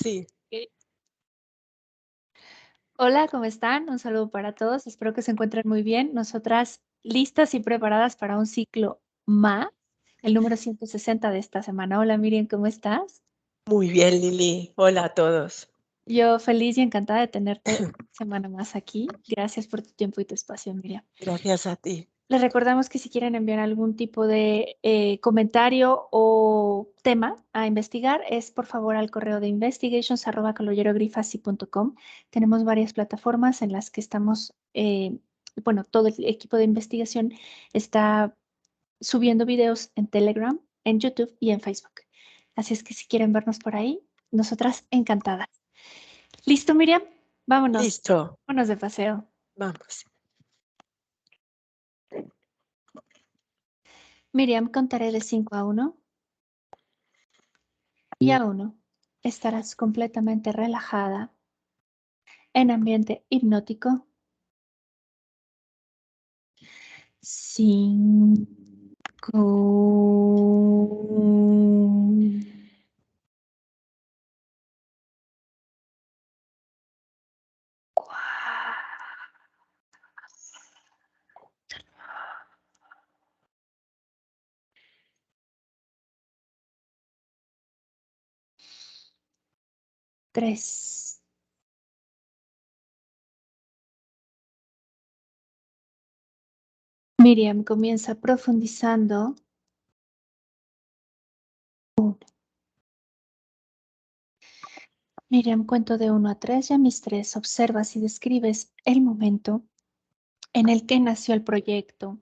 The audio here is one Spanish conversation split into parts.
Sí, Ok. Hola, ¿cómo están? Un saludo para todos. Espero que se encuentren muy bien. Nosotras listas y preparadas para un ciclo más, el número 160 de esta semana. Hola, Miriam, ¿cómo estás? muy bien, Lili. Hola a todos. Yo feliz y encantada de tenerte una semana más aquí. Gracias por tu tiempo y tu espacio, Miriam. Gracias a ti. Les recordamos que si quieren enviar algún tipo de comentario o tema a investigar, es por favor al correo de investigations@cologero-grifasi.com. Tenemos varias plataformas en las que estamos, bueno, todo el equipo de investigación está subiendo videos en Telegram, en YouTube y en Facebook. Así es que si quieren vernos por ahí, nosotras encantadas. ¿Listo, Miriam? Vámonos. Listo. Vámonos de paseo. Vamos. Miriam, contaré de 5 a 1. Y a 1 estarás completamente relajada en ambiente hipnótico. 5, 3. Miriam comienza profundizando. 1. Miriam, cuento de 1 a 3 y a mis 3 observas y describes el momento en el que nació el proyecto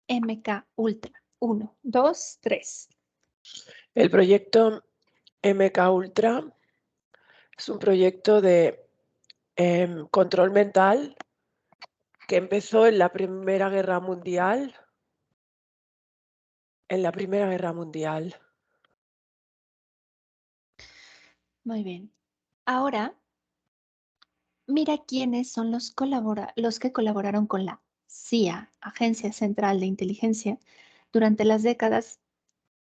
MK Ultra. 1, 2, 3. El proyecto MK Ultra es un proyecto de control mental que empezó en la Primera Guerra Mundial. En la Primera Guerra Mundial. Muy bien. Ahora, mira quiénes son los que colaboraron con la CIA, Agencia Central de Inteligencia, durante las décadas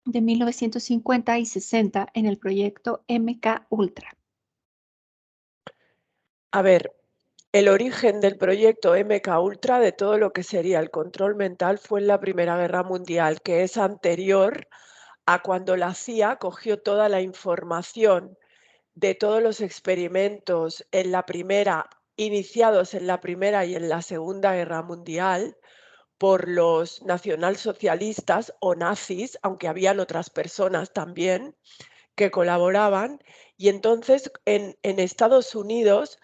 de 1950 y 60 en el proyecto MK Ultra. A ver, el origen del proyecto MK Ultra, de todo lo que sería el control mental, fue en la Primera Guerra Mundial, que es anterior a cuando la CIA cogió toda la información de todos los experimentos en la primera, iniciados en la Primera y en la Segunda Guerra Mundial por los nacionalsocialistas o nazis, aunque habían otras personas también que colaboraban. Y entonces en Estados Unidos,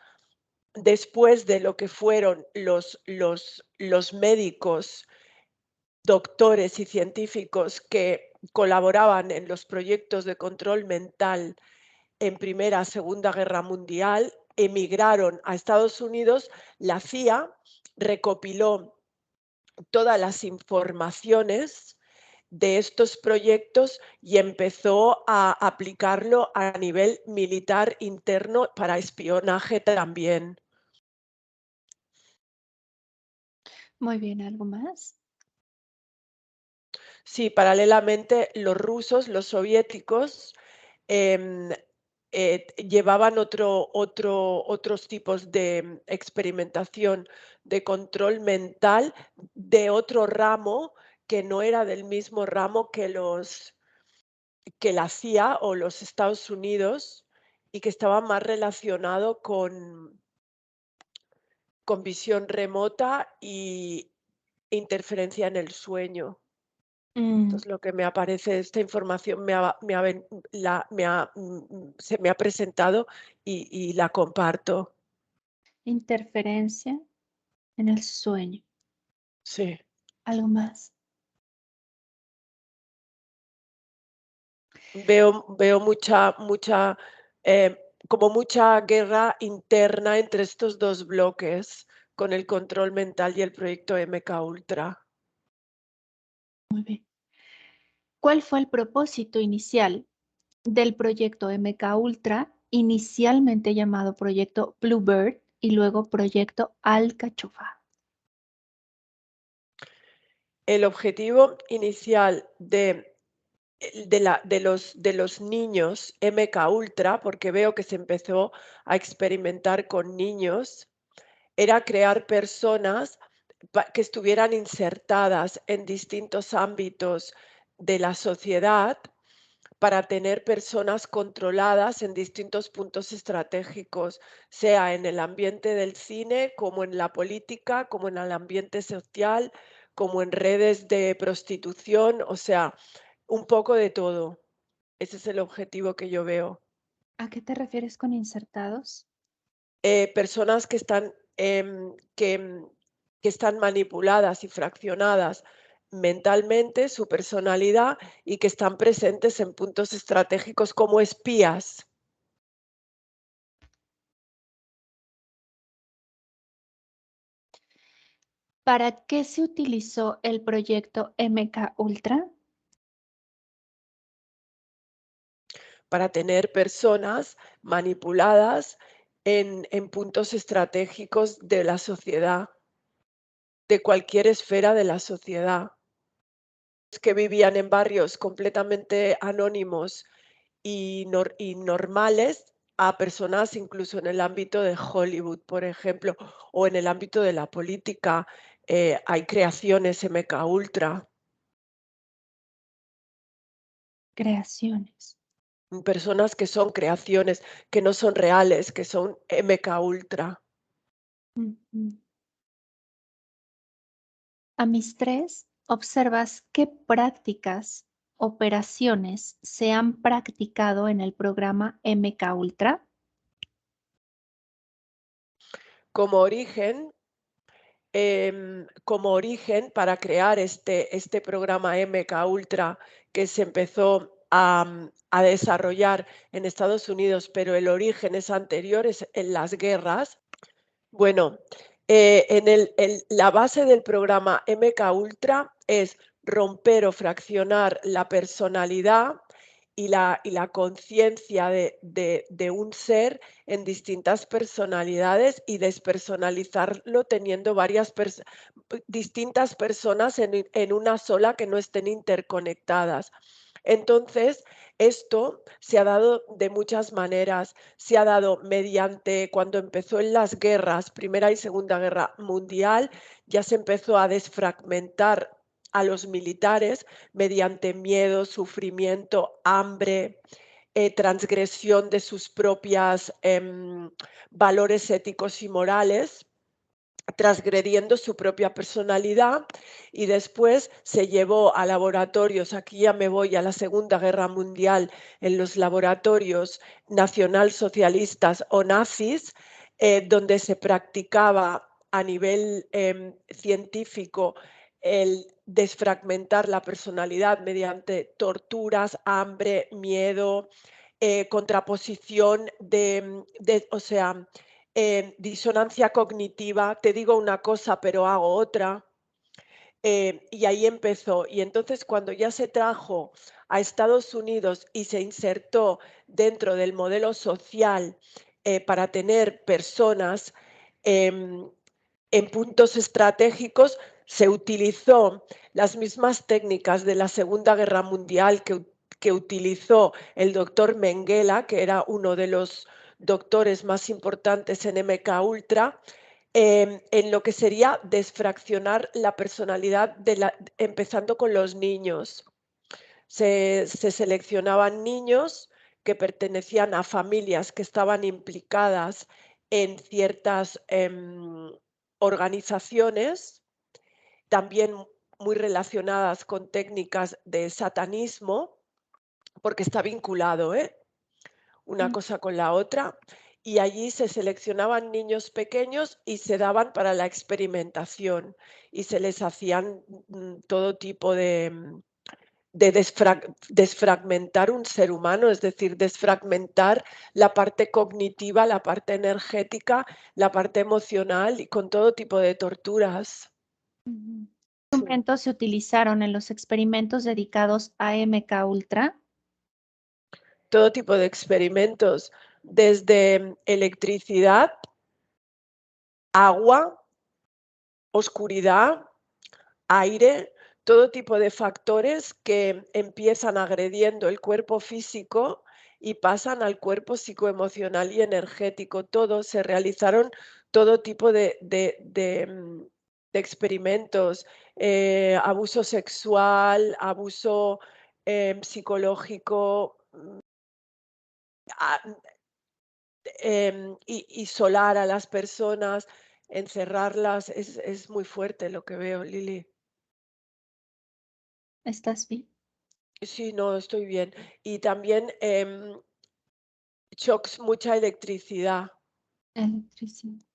después de lo que fueron los médicos, doctores y científicos que colaboraban en los proyectos de control mental en Primera, Segunda Guerra Mundial, emigraron a Estados Unidos. La CIA recopiló todas las informaciones de estos proyectos y empezó a aplicarlo a nivel militar interno para espionaje también. Muy bien, ¿algo más? Sí, paralelamente los rusos, los soviéticos, em, llevaban otros tipos de experimentación de control mental de otro ramo que no era del mismo ramo que la CIA o los Estados Unidos, y que estaba más relacionado con visión remota y interferencia en el sueño. Mm, Entonces, lo que me aparece, esta información se me ha presentado y la comparto. interferencia en el sueño. Sí. ¿Algo más? Veo como mucha guerra interna entre estos 2 bloques, con el control mental y el proyecto MK Ultra. Muy bien. ¿Cuál fue el propósito inicial del proyecto MK Ultra, inicialmente llamado Proyecto Bluebird y luego Proyecto Alcachofa? El objetivo inicial de de los niños MK Ultra, porque veo que se empezó a experimentar con niños, era crear personas que estuvieran insertadas en distintos ámbitos de la sociedad para tener personas controladas en distintos puntos estratégicos, sea en el ambiente del cine, como en la política, como en el ambiente social, como en redes de prostitución, o sea, un poco de todo. Ese es el objetivo que yo veo. ¿A qué te refieres con insertados? Personas que están manipuladas y fraccionadas mentalmente, su personalidad, y que están presentes en puntos estratégicos como espías. ¿Para qué se utilizó el proyecto MK Ultra? Para tener personas manipuladas en puntos estratégicos de la sociedad, de cualquier esfera de la sociedad, que vivían en barrios completamente anónimos y normales, a personas incluso en el ámbito de Hollywood, por ejemplo, o en el ámbito de la política. Hay creaciones MK Ultra, Creaciones. personas que son creaciones, que no son reales, que son MK Ultra. Ujú. A mis 3, observas qué prácticas, operaciones se han practicado en el programa MK Ultra. Como origen, para crear este programa MK Ultra que se empezó a desarrollar en Estados Unidos, pero el origen es anterior, es en las guerras. Bueno, la base del programa MK Ultra es romper o fraccionar la personalidad y la conciencia de un ser en distintas personalidades y despersonalizarlo teniendo distintas personas en una sola que no estén interconectadas. Entonces, esto se ha dado de muchas maneras. Se ha dado mediante cuando empezó en las guerras, Primera y Segunda Guerra Mundial, ya se empezó a desfragmentar a los militares mediante miedo, sufrimiento, hambre, transgresión de sus propias valores éticos y morales, transgrediendo su propia personalidad, y después se llevó a laboratorios, aquí ya me voy a la Segunda Guerra Mundial, en los laboratorios nacionalsocialistas o nazis, donde se practicaba a nivel científico el desfragmentar la personalidad mediante torturas, hambre, miedo, contraposición o sea, disonancia cognitiva, te digo una cosa pero hago otra. Y ahí empezó. Y entonces cuando ya se trajo a Estados Unidos y se insertó dentro del modelo social para tener personas em, en puntos estratégicos, se utilizó las mismas técnicas de la Segunda Guerra Mundial que utilizó el doctor Mengele, que era uno de los doctores más importantes en MK Ultra, en lo que sería desfraccionar la personalidad empezando con los niños. Se seleccionaban niños que pertenecían a familias que estaban implicadas en ciertas organizaciones, también muy relacionadas con técnicas de satanismo, porque está vinculado, una Mm, cosa con la otra, y allí se seleccionaban niños pequeños y se daban para la experimentación y se les hacían todo tipo de desfragmentar un ser humano, es decir, desfragmentar la parte cognitiva, la parte energética, la parte emocional y con todo tipo de torturas. ujú. ¿Qué Sí. instrumentos se utilizaron en los experimentos dedicados a MK Ultra? Todo tipo de experimentos, desde electricidad, agua, oscuridad, aire, todo tipo de factores que empiezan agrediendo el cuerpo físico y pasan al cuerpo psicoemocional y energético. Se realizaron todo tipo de experimentos, abuso sexual, abuso psicológico, isolar a las personas, encerrarlas. Es muy fuerte lo que veo, Lili. ¿Estás bien? Sí, no, estoy bien. Y también shocks, mucha electricidad Electricidad.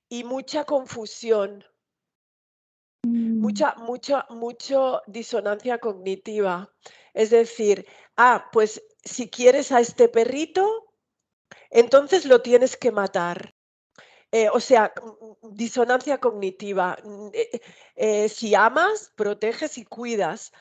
y mucha confusión, Mm, mucho disonancia cognitiva. Es decir, pues si quieres a este perrito, entonces lo tienes que matar. O sea, disonancia cognitiva. Si amas, proteges y cuidas.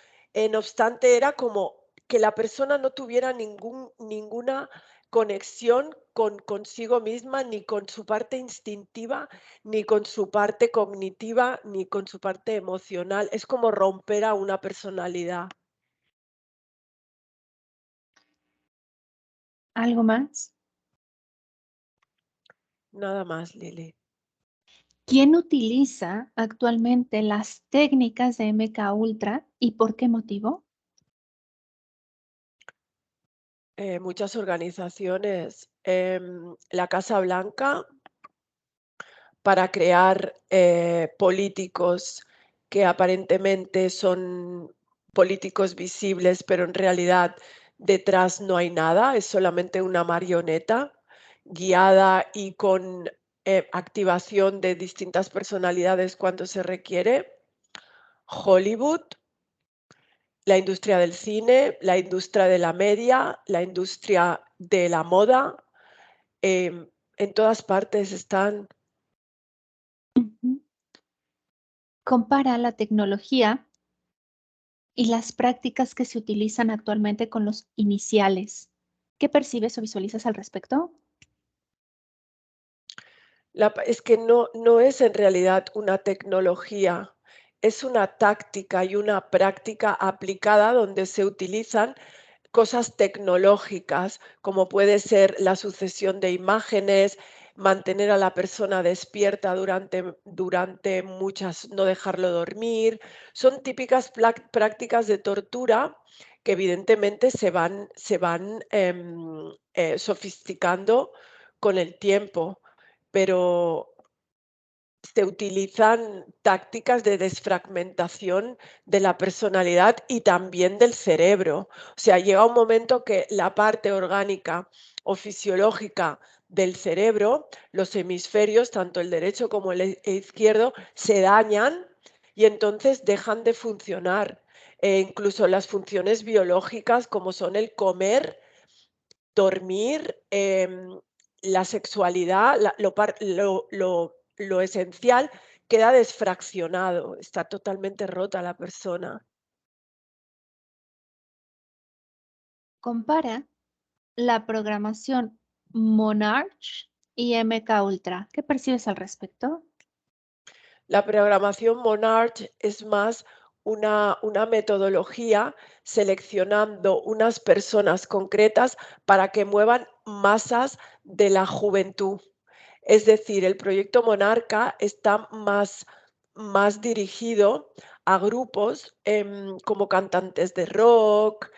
No obstante, era como que la persona no tuviera ninguna conexión con consigo misma, ni con su parte instintiva, ni con su parte cognitiva, ni con su parte emocional. Es como romper a una personalidad. ¿Algo más? Nada más, Lili. ¿Quién utiliza actualmente las técnicas de MK Ultra y por qué motivo? Muchas organizaciones. La Casa Blanca, para crear políticos que aparentemente son políticos visibles, pero en realidad detrás no hay nada, es solamente una marioneta guiada y con activación de distintas personalidades cuando se requiere. Hollywood, la industria del cine, la industria de la media, la industria de la moda, en todas partes están. Ujú. Compara la tecnología y las prácticas que se utilizan actualmente con los iniciales. ¿Qué percibes o visualizas al respecto? Es que no es en realidad una tecnología, es una táctica y una práctica aplicada donde se utilizan cosas tecnológicas, como puede ser la sucesión de imágenes, mantener a la persona despierta durante muchas, no dejarlo dormir. Son típicas prácticas de tortura que evidentemente se van sofisticando con el tiempo, pero se utilizan tácticas de desfragmentación de la personalidad y también del cerebro. O sea, llega un momento que la parte orgánica o fisiológica del cerebro, los hemisferios, tanto el derecho como el izquierdo, se dañan y entonces dejan de funcionar. Incluso las funciones biológicas, como son el comer, dormir, la sexualidad, lo esencial queda desfraccionado, está totalmente rota la persona. Compara la programación Monarch y MK Ultra. ¿Qué percibes al respecto? La programación Monarch es más una metodología seleccionando unas personas concretas para que muevan masas de la juventud. Es decir, el proyecto Monarca está más dirigido a grupos como cantantes de rock,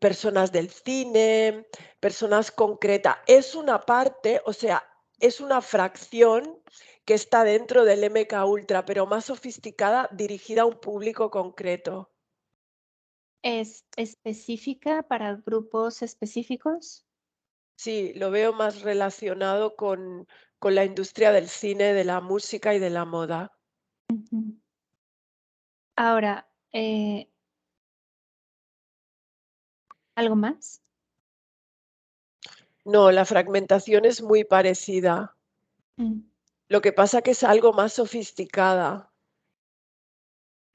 personas del cine, personas concretas. Es una parte, o sea, es una fracción que está dentro del MK Ultra, pero más sofisticada, dirigida a un público concreto. ¿Es específica para grupos específicos? Sí, lo veo más relacionado con la industria del cine, de la música y de la moda. Ujú. Ahora, ¿algo más? No, la fragmentación es muy parecida. Mm, Lo que pasa que es algo más sofisticada.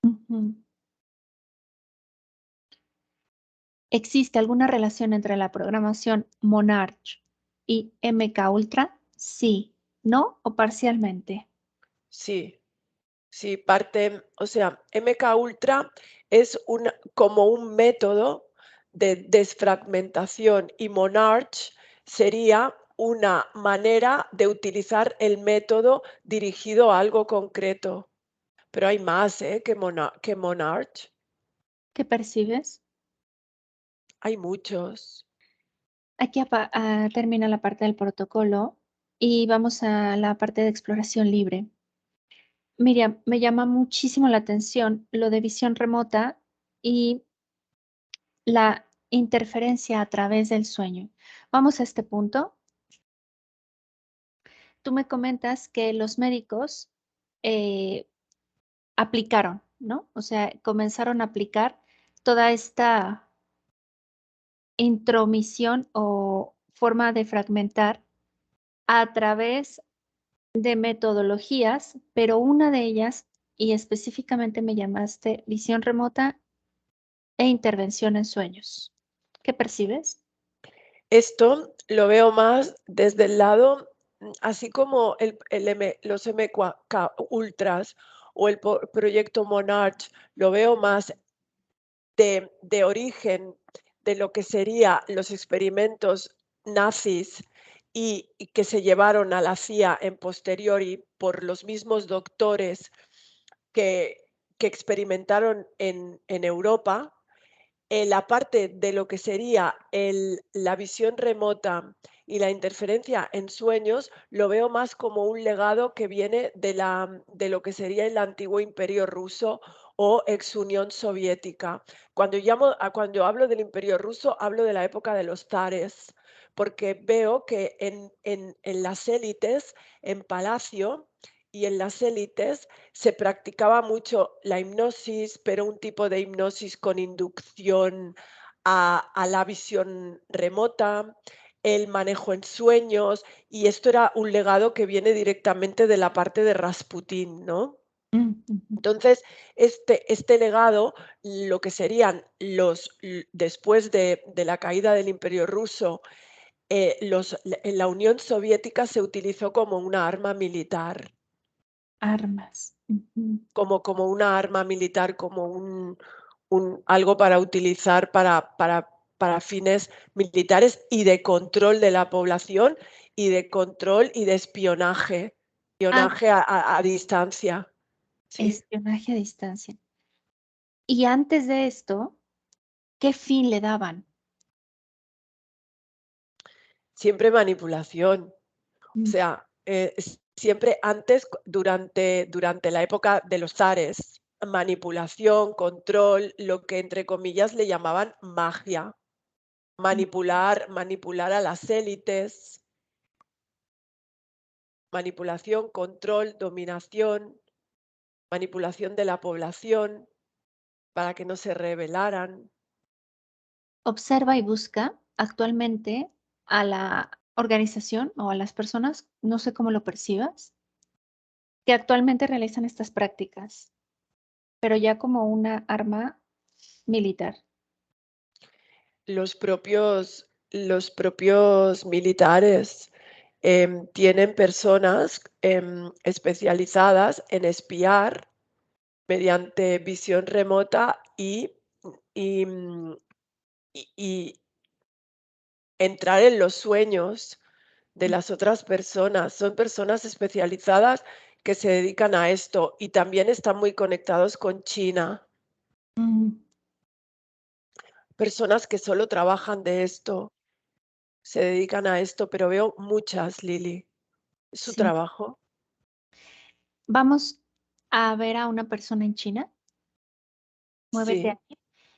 ujú. ¿Existe alguna relación entre la programación Monarch y MK Ultra? Sí, no o parcialmente. Sí, Sí, parte, o sea, MK Ultra es como un método de desfragmentación y Monarch sería una manera de utilizar el método dirigido a algo concreto. Pero hay más, que Monarch. ¿Qué percibes? Hay muchos. Aquí termina la parte del protocolo y vamos a la parte de exploración libre. Miriam, me llama muchísimo la atención lo de visión remota y la interferencia a través del sueño. Vamos a este punto. Tú me comentas que los médicos eh, aplicaron, ¿no? O sea, comenzaron a aplicar toda esta intromisión o forma de fragmentar a través de metodologías, pero una de ellas, y específicamente me llamaste visión remota e intervención en sueños. ¿Qué percibes? Esto lo veo más desde el lado, así como los MK Ultras o el proyecto Monarch, lo veo más de origen de lo que serían los experimentos nazis y que se llevaron a la CIA en posteriori por los mismos doctores que, que experimentaron en Europa. La parte de lo que sería la visión remota y la interferencia en sueños, lo veo más como un legado que viene de lo que sería el antiguo Imperio Ruso o ex Unión Soviética. Cuando hablo del Imperio Ruso, hablo de la época de los zares, porque veo que en las élites, en Palacio y en las élites, se practicaba mucho la hipnosis, pero un tipo de hipnosis con inducción a la visión remota, el manejo en sueños, y esto era un legado que viene directamente de la parte de Rasputín, ¿no? Ujú. Entonces, este legado, lo que serían después de la caída del Imperio Ruso, en la Unión Soviética se utilizó como una arma militar. Armas. Ujú. Como una arma militar, como algo para utilizar para fines militares y de control de la población, y de control y de espionaje, Ah, espionaje a distancia, ¿sí? espionaje a distancia. Y antes de esto, ¿qué fin le daban? Siempre manipulación. O Mm, sea, siempre antes, durante la época de los zares, manipulación, control, lo que entre comillas le llamaban magia. mm. Manipular a las élites, manipulación, control, dominación, manipulación de la población para que no se rebelaran. Observa y busca actualmente a la organización o a las personas, no sé cómo lo percibas, que actualmente realizan estas prácticas, pero ya como una arma militar. Los propios militares tienen personas especializadas en espiar mediante visión remota y, mm, y entrar en los sueños de las otras personas. Son personas especializadas que se dedican a esto y también están muy conectados con China. Mm, Personas que solo trabajan de esto, se dedican a esto, pero veo muchas, Lili. ¿Es su sí. trabajo? Vamos a ver a una persona en China, muévete Sí. aquí,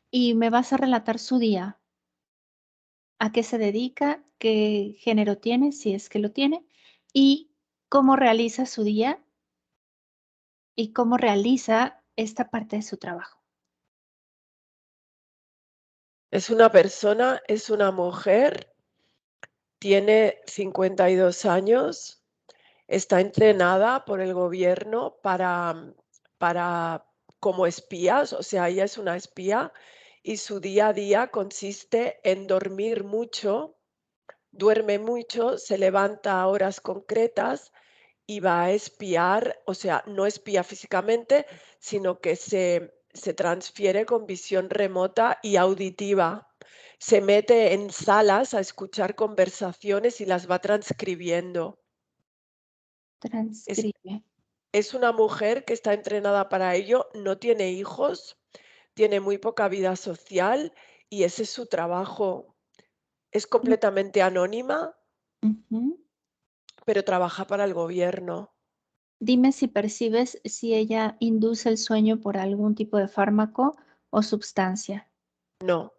y me vas a relatar su día, a qué se dedica, qué género tiene, si es que lo tiene, y cómo realiza su día y cómo realiza esta parte de su trabajo. Es una mujer, tiene 52 años, está entrenada por el gobierno para como espías, o sea, ella es una espía y su día a día consiste en dormir mucho, duerme mucho, se levanta a horas concretas y va a espiar, o sea, no espía físicamente, sino que se transfiere con visión remota y auditiva. Se mete en salas a escuchar conversaciones y las va transcribiendo. Es, Transcribe. es una mujer que está entrenada para ello, no tiene hijos, tiene muy poca vida social y ese es su trabajo. Es Mm, completamente anónima, ujú. pero trabaja para el gobierno. Dime si percibes si ella induce el sueño por algún tipo de fármaco o sustancia. No,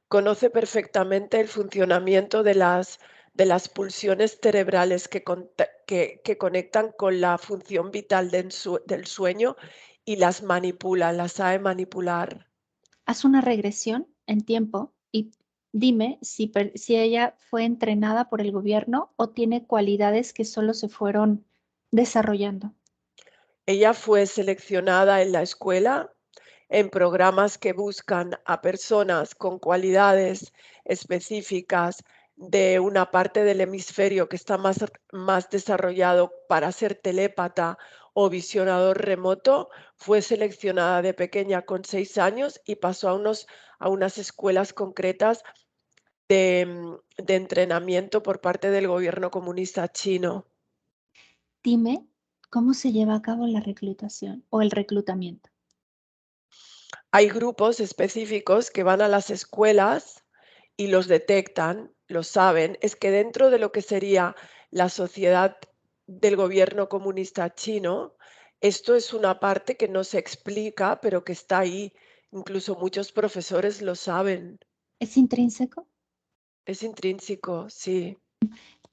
conoce perfectamente el funcionamiento de las pulsiones cerebrales que conectan con la función vital del sueño y las manipula, las sabe manipular. Haz una regresión en tiempo y dime si ella fue entrenada por el gobierno o tiene cualidades que solo se fueron desarrollando. Ella fue seleccionada en la escuela en programas que buscan a personas con cualidades específicas de una parte del hemisferio que está más desarrollado para ser telépata o visionador remoto. Fue seleccionada de pequeña con 6 años y pasó a unas escuelas concretas de entrenamiento por parte del gobierno comunista chino. Dime cómo se lleva a cabo la reclutación o el reclutamiento. Hay grupos específicos que van a las escuelas y los detectan, lo saben. Es que dentro de lo que sería la sociedad del gobierno comunista chino, esto es una parte que no se explica, pero que está ahí. Incluso muchos profesores lo saben. ¿Es intrínseco? Es intrínseco, sí.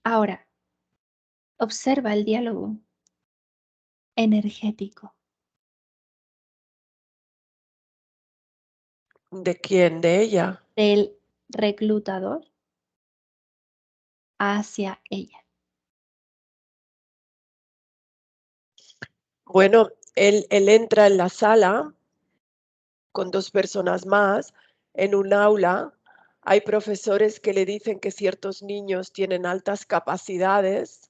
Ahora, observa el diálogo energético ¿De quién? ¿De ella? del reclutador hacia ella. Bueno, él entra en la sala con 2 personas más en un aula. Hay profesores que le dicen que ciertos niños tienen altas capacidades.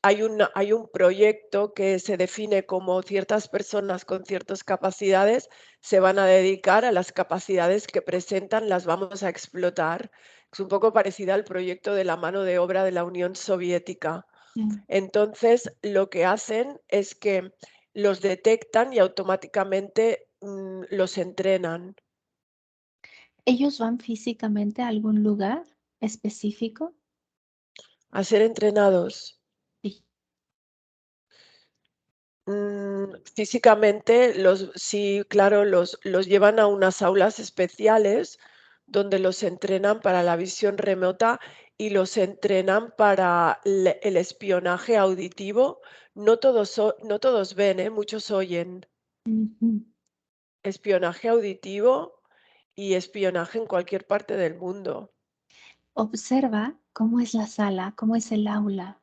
Hay un proyecto que se define como ciertas personas con ciertas capacidades se van a dedicar a las capacidades que presentan, las vamos a explotar. Es un poco parecida al proyecto de la mano de obra de la Unión Soviética. Mm. Entonces, lo que hacen es que los detectan y automáticamente, los entrenan ¿Ellos van físicamente a algún lugar específico? a ser entrenados. Sí. Físicamente, sí, claro, los llevan a unas aulas especiales donde los entrenan para la visión remota y los entrenan para el espionaje auditivo. No todos ven, muchos oyen. Ujú. Espionaje auditivo y espionaje en cualquier parte del mundo. Observa cómo es la sala, cómo es el aula.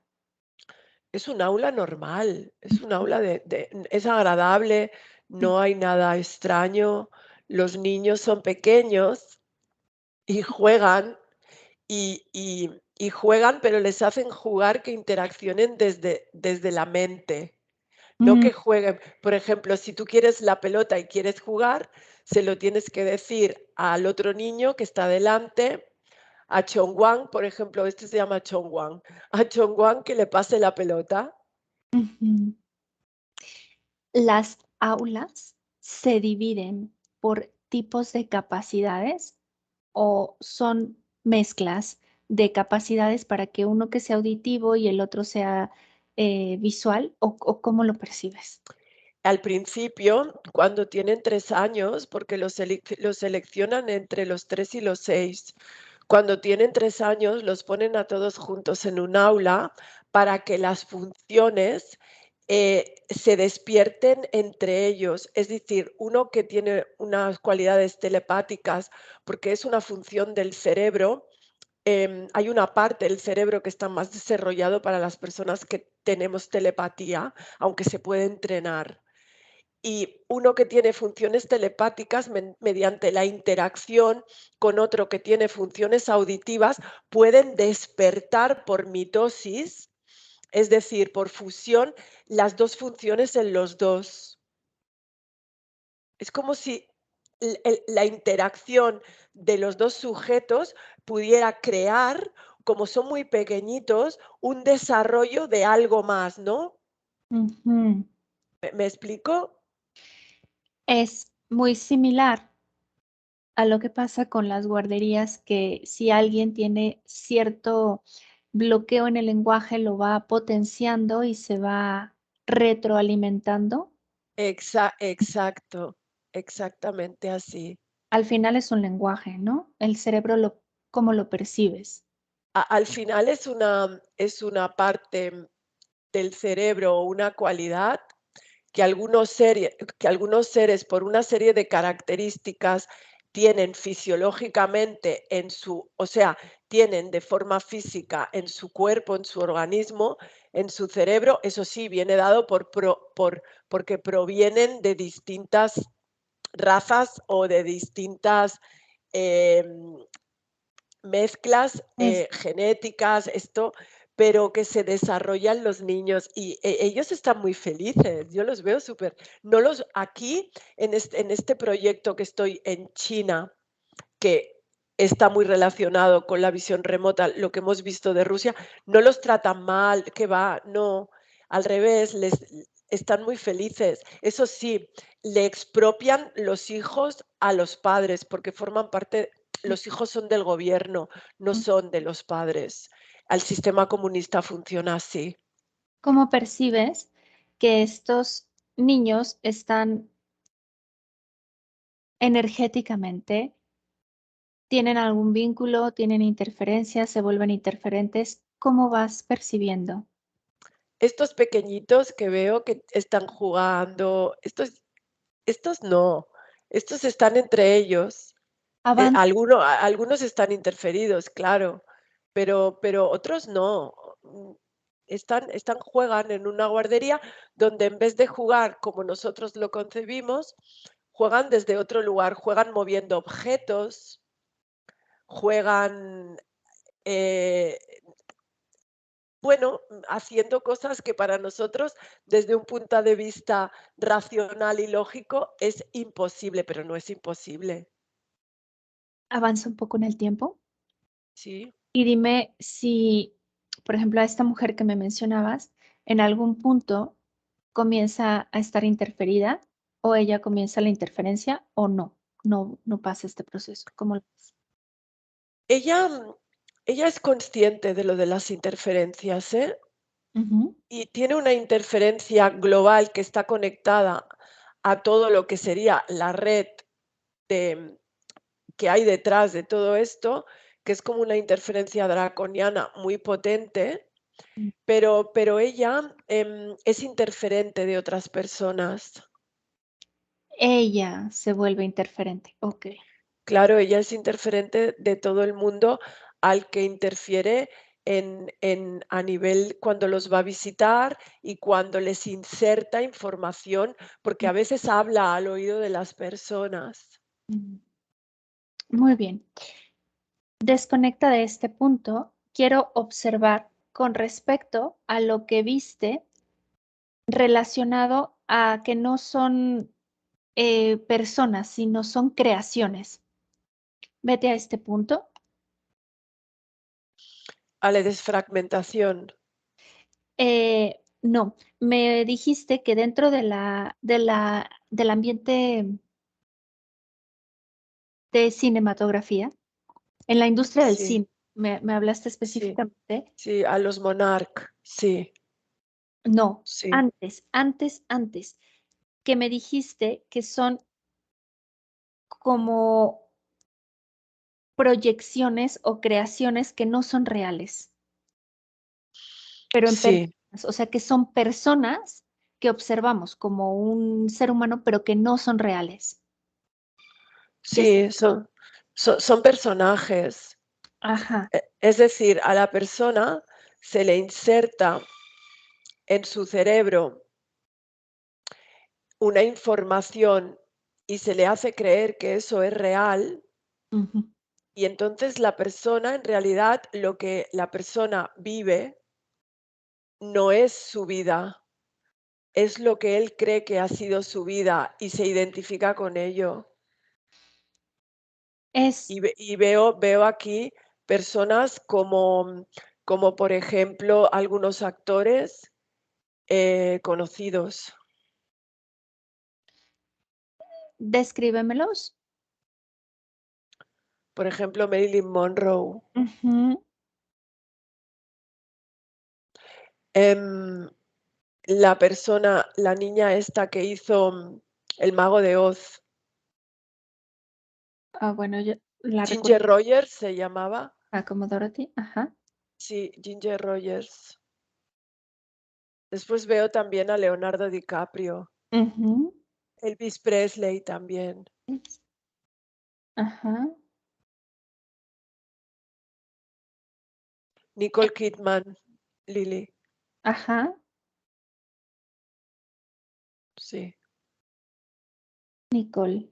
Es un aula normal, es un aula es agradable, no hay nada extraño, los niños son pequeños y juegan, y juegan, pero les hacen jugar que interaccionen desde la mente, no Mm, que jueguen. Por ejemplo, si tú quieres la pelota y quieres jugar, se lo tienes que decir al otro niño que está delante, a Chongguan, por ejemplo, este se llama Chongguan, a Chongguan que le pase la pelota. ujú. Las aulas se dividen por tipos de capacidades o son mezclas de capacidades para que uno que sea auditivo y el otro sea visual o cómo lo percibes. Al principio, cuando tienen 3 años, porque los seleccionan entre los 3 y los 6. Cuando tienen 3 años, los ponen a todos juntos en un aula para que las funciones, se despierten entre ellos. Es decir, uno que tiene unas cualidades telepáticas, porque es una función del cerebro, hay una parte del cerebro que está más desarrollado para las personas que tenemos telepatía, aunque se puede entrenar. Y uno que tiene funciones telepáticas mediante la interacción con otro que tiene funciones auditivas, pueden despertar por mitosis es decir, por fusión, las dos funciones en los dos. Es como si la interacción de los dos sujetos pudiera crear, como son muy pequeñitos, un desarrollo de algo más, ¿no? Ujú. ¿Me explico? Es muy similar a lo que pasa con las guarderías, que si alguien tiene cierto bloqueo en el lenguaje, lo va potenciando y se va retroalimentando. Exacto, exactamente así. Al final es un lenguaje, ¿no? El cerebro lo cómo lo percibes. Al final es una parte del cerebro o una cualidad que algunos seres, por una serie de características, tienen fisiológicamente o sea, tienen de forma física en su cuerpo, en su organismo, en su cerebro. Eso sí, viene dado porque provienen de distintas razas o de distintas em, mezclas Es genéticas, pero que se desarrollan los niños y ellos están muy felices. Yo los veo súper. No los aquí en este proyecto que estoy en China, que está muy relacionado con la visión remota, lo que hemos visto de Rusia, no los tratan mal, que va, no, al revés, están muy felices. Eso sí, le expropian los hijos a los padres porque forman parte, los hijos son del gobierno, no son de los padres. El sistema comunista funciona así. ¿cómo percibes que estos niños están energéticamente, tienen algún vínculo, tienen interferencias, se vuelven interferentes? ¿Cómo vas percibiendo? Estos pequeñitos que veo que están jugando, estos no, estos están entre ellos. Avan Algunos están interferidos, claro, pero otros no. Mm, juegan en una guardería donde en vez de jugar como nosotros lo concebimos, juegan desde otro lugar, juegan moviendo objetos, juegan, eh, bueno, haciendo cosas que para nosotros, desde un punto de vista racional y lógico, es imposible, pero no es imposible. avanza un poco en el tiempo. Sí. Y dime si, por ejemplo, a esta mujer que me mencionabas, en algún punto comienza a estar interferida, o ella comienza la interferencia, o no pasa este proceso, ¿cómo lo ves? Ella, ella es consciente de lo de las interferencias, ¿eh? Ujú, Y tiene una interferencia global que está conectada a todo lo que sería la red de, que hay detrás de todo esto, que es como una interferencia draconiana muy potente, mm. pero ella es interferente de otras personas. Ella se vuelve interferente, okey. Claro, ella es interferente de todo el mundo al que interfiere a nivel cuando los va a visitar y cuando les inserta información, porque a veces habla al oído de las personas. Mm, muy bien. Desconecta de este punto, quiero observar con respecto a lo que viste relacionado a que no son, personas, sino son creaciones. Vete a este punto. A la desfragmentación. No, me dijiste que dentro del ambiente de cinematografía, en la industria del Sí, cine, me hablaste sí, específicamente. sí, a los monarch, sí, No, sí. antes, que me dijiste que son como proyecciones o creaciones que no son reales, pero en Sí, personas, o sea, que son personas que observamos como un ser humano, pero que no son reales. Des sí, son personajes. Ajá, Es decir, a la persona se le inserta en su cerebro una información y se le hace creer que eso es real, ujú, y entonces la persona, en realidad, lo que la persona vive no es su vida, es lo que él cree que ha sido su vida y se identifica con ello. Es Y veo aquí personas como, por ejemplo, algunos actores, conocidos. descríbemelos. Por ejemplo, Marilyn Monroe. Ujú. Em, la niña esta que hizo, El Mago de Oz, Ah, bueno, yo la Ginger recuerdo Rogers se llamaba. como Dorothy. Ajá. Sí, Ginger Rogers. Después veo también a Leonardo DiCaprio, Ujú. Elvis Presley también, Ajá. Nicole Kidman, Lily, Ajá. sí. Nicole.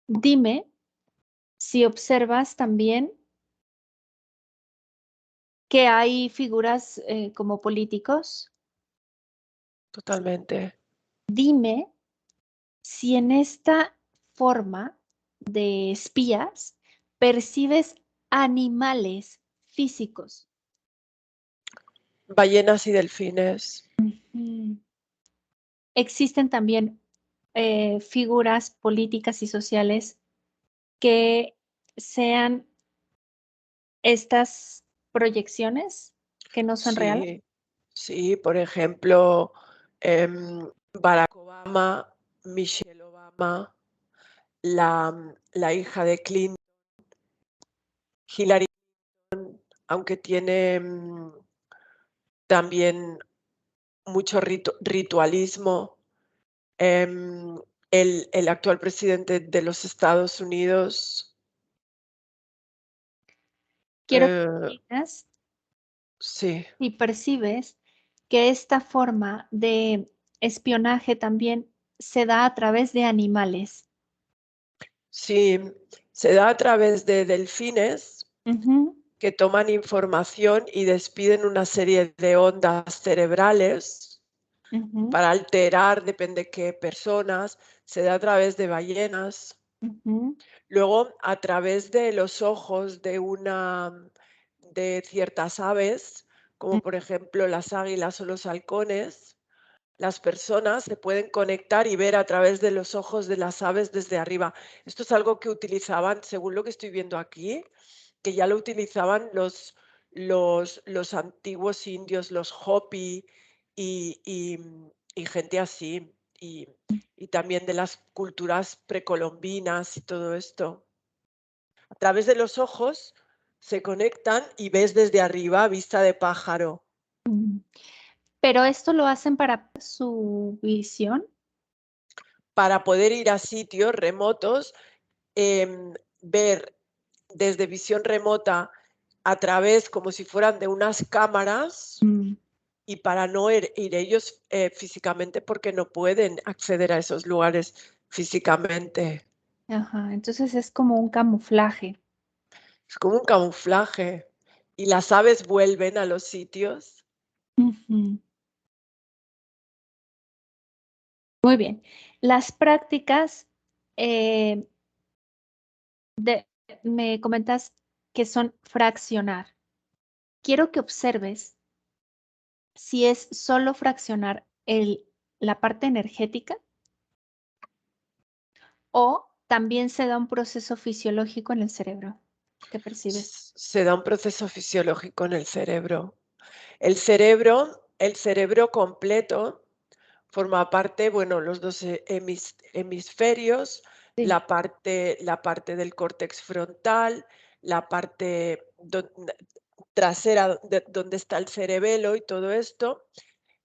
Dime si observas también que hay figuras, como políticos. Totalmente. Dime si en esta forma de espías percibes animales físicos. Ballenas y delfines. Mm. Existen también, figuras políticas y sociales que sean estas proyecciones que no son reales. Sí, sí, por ejemplo, Barack Obama, Michelle Obama, la hija de Clinton, Hillary, aunque tiene, también mucho ritualismo, em, el actual presidente de los Estados Unidos, Quiero que me eh, digas sí, si percibes que esta forma de espionaje también se da a través de animales. sí, se da a través de delfines Ujú, que toman información y despiden una serie de ondas cerebrales ujú, para alterar, depende qué personas, se da a través de ballenas, ujú, luego a través de los ojos de ciertas aves, como por ejemplo las águilas o los halcones, las personas se pueden conectar y ver a través de los ojos de las aves desde arriba. Esto es algo que utilizaban, según lo que estoy viendo aquí, que ya lo utilizaban los antiguos indios, los Hopi y gente así, y también de las culturas precolombinas y todo esto. A través de los ojos se conectan y ves desde arriba, vista de pájaro. mm. Pero esto lo hacen para su visión. Para poder ir a sitios remotos, ver desde visión remota a través como si fueran de unas cámaras Mm, y para no ir ellos físicamente porque no pueden acceder a esos lugares físicamente. ajá, entonces es como un camuflaje. Es como un camuflaje. Y las aves vuelven a los sitios. Ujú. Muy bien. Las prácticas, eh, me comentas que son fraccionar. Quiero que observes si es solo fraccionar la parte energética o también se da un proceso fisiológico en el cerebro que percibes. Se da un proceso fisiológico en el cerebro. El cerebro completo forma parte, bueno, los dos hemisferios, Sí. la parte del córtex frontal, la parte trasera donde está el cerebelo y todo esto,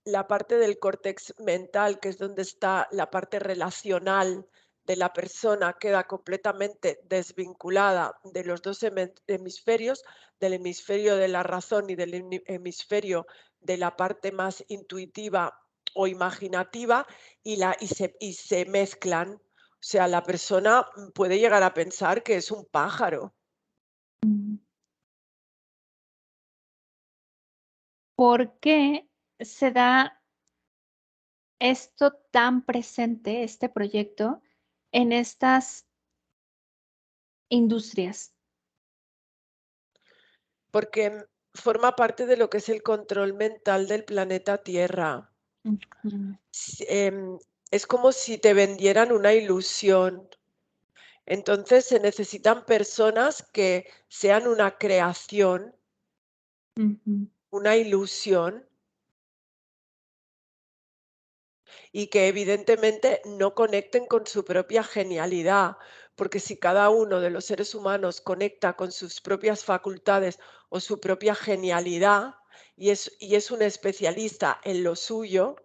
la parte del córtex mental, que es donde está la parte relacional de la persona, queda completamente desvinculada de los dos hemisferios, del hemisferio de la razón y del hemisferio de la parte más intuitiva o imaginativa, y se mezclan. O sea, la persona puede llegar a pensar que es un pájaro. Mm. ¿Por qué se da esto tan presente, este proyecto, en estas industrias? Porque forma parte de lo que es el control mental del planeta Tierra. Ujú, Es como si te vendieran una ilusión. Entonces se necesitan personas que sean una creación, ujú, una ilusión y que evidentemente no conecten con su propia genialidad, porque si cada uno de los seres humanos conecta con sus propias facultades o su propia genialidad y es un especialista en lo suyo,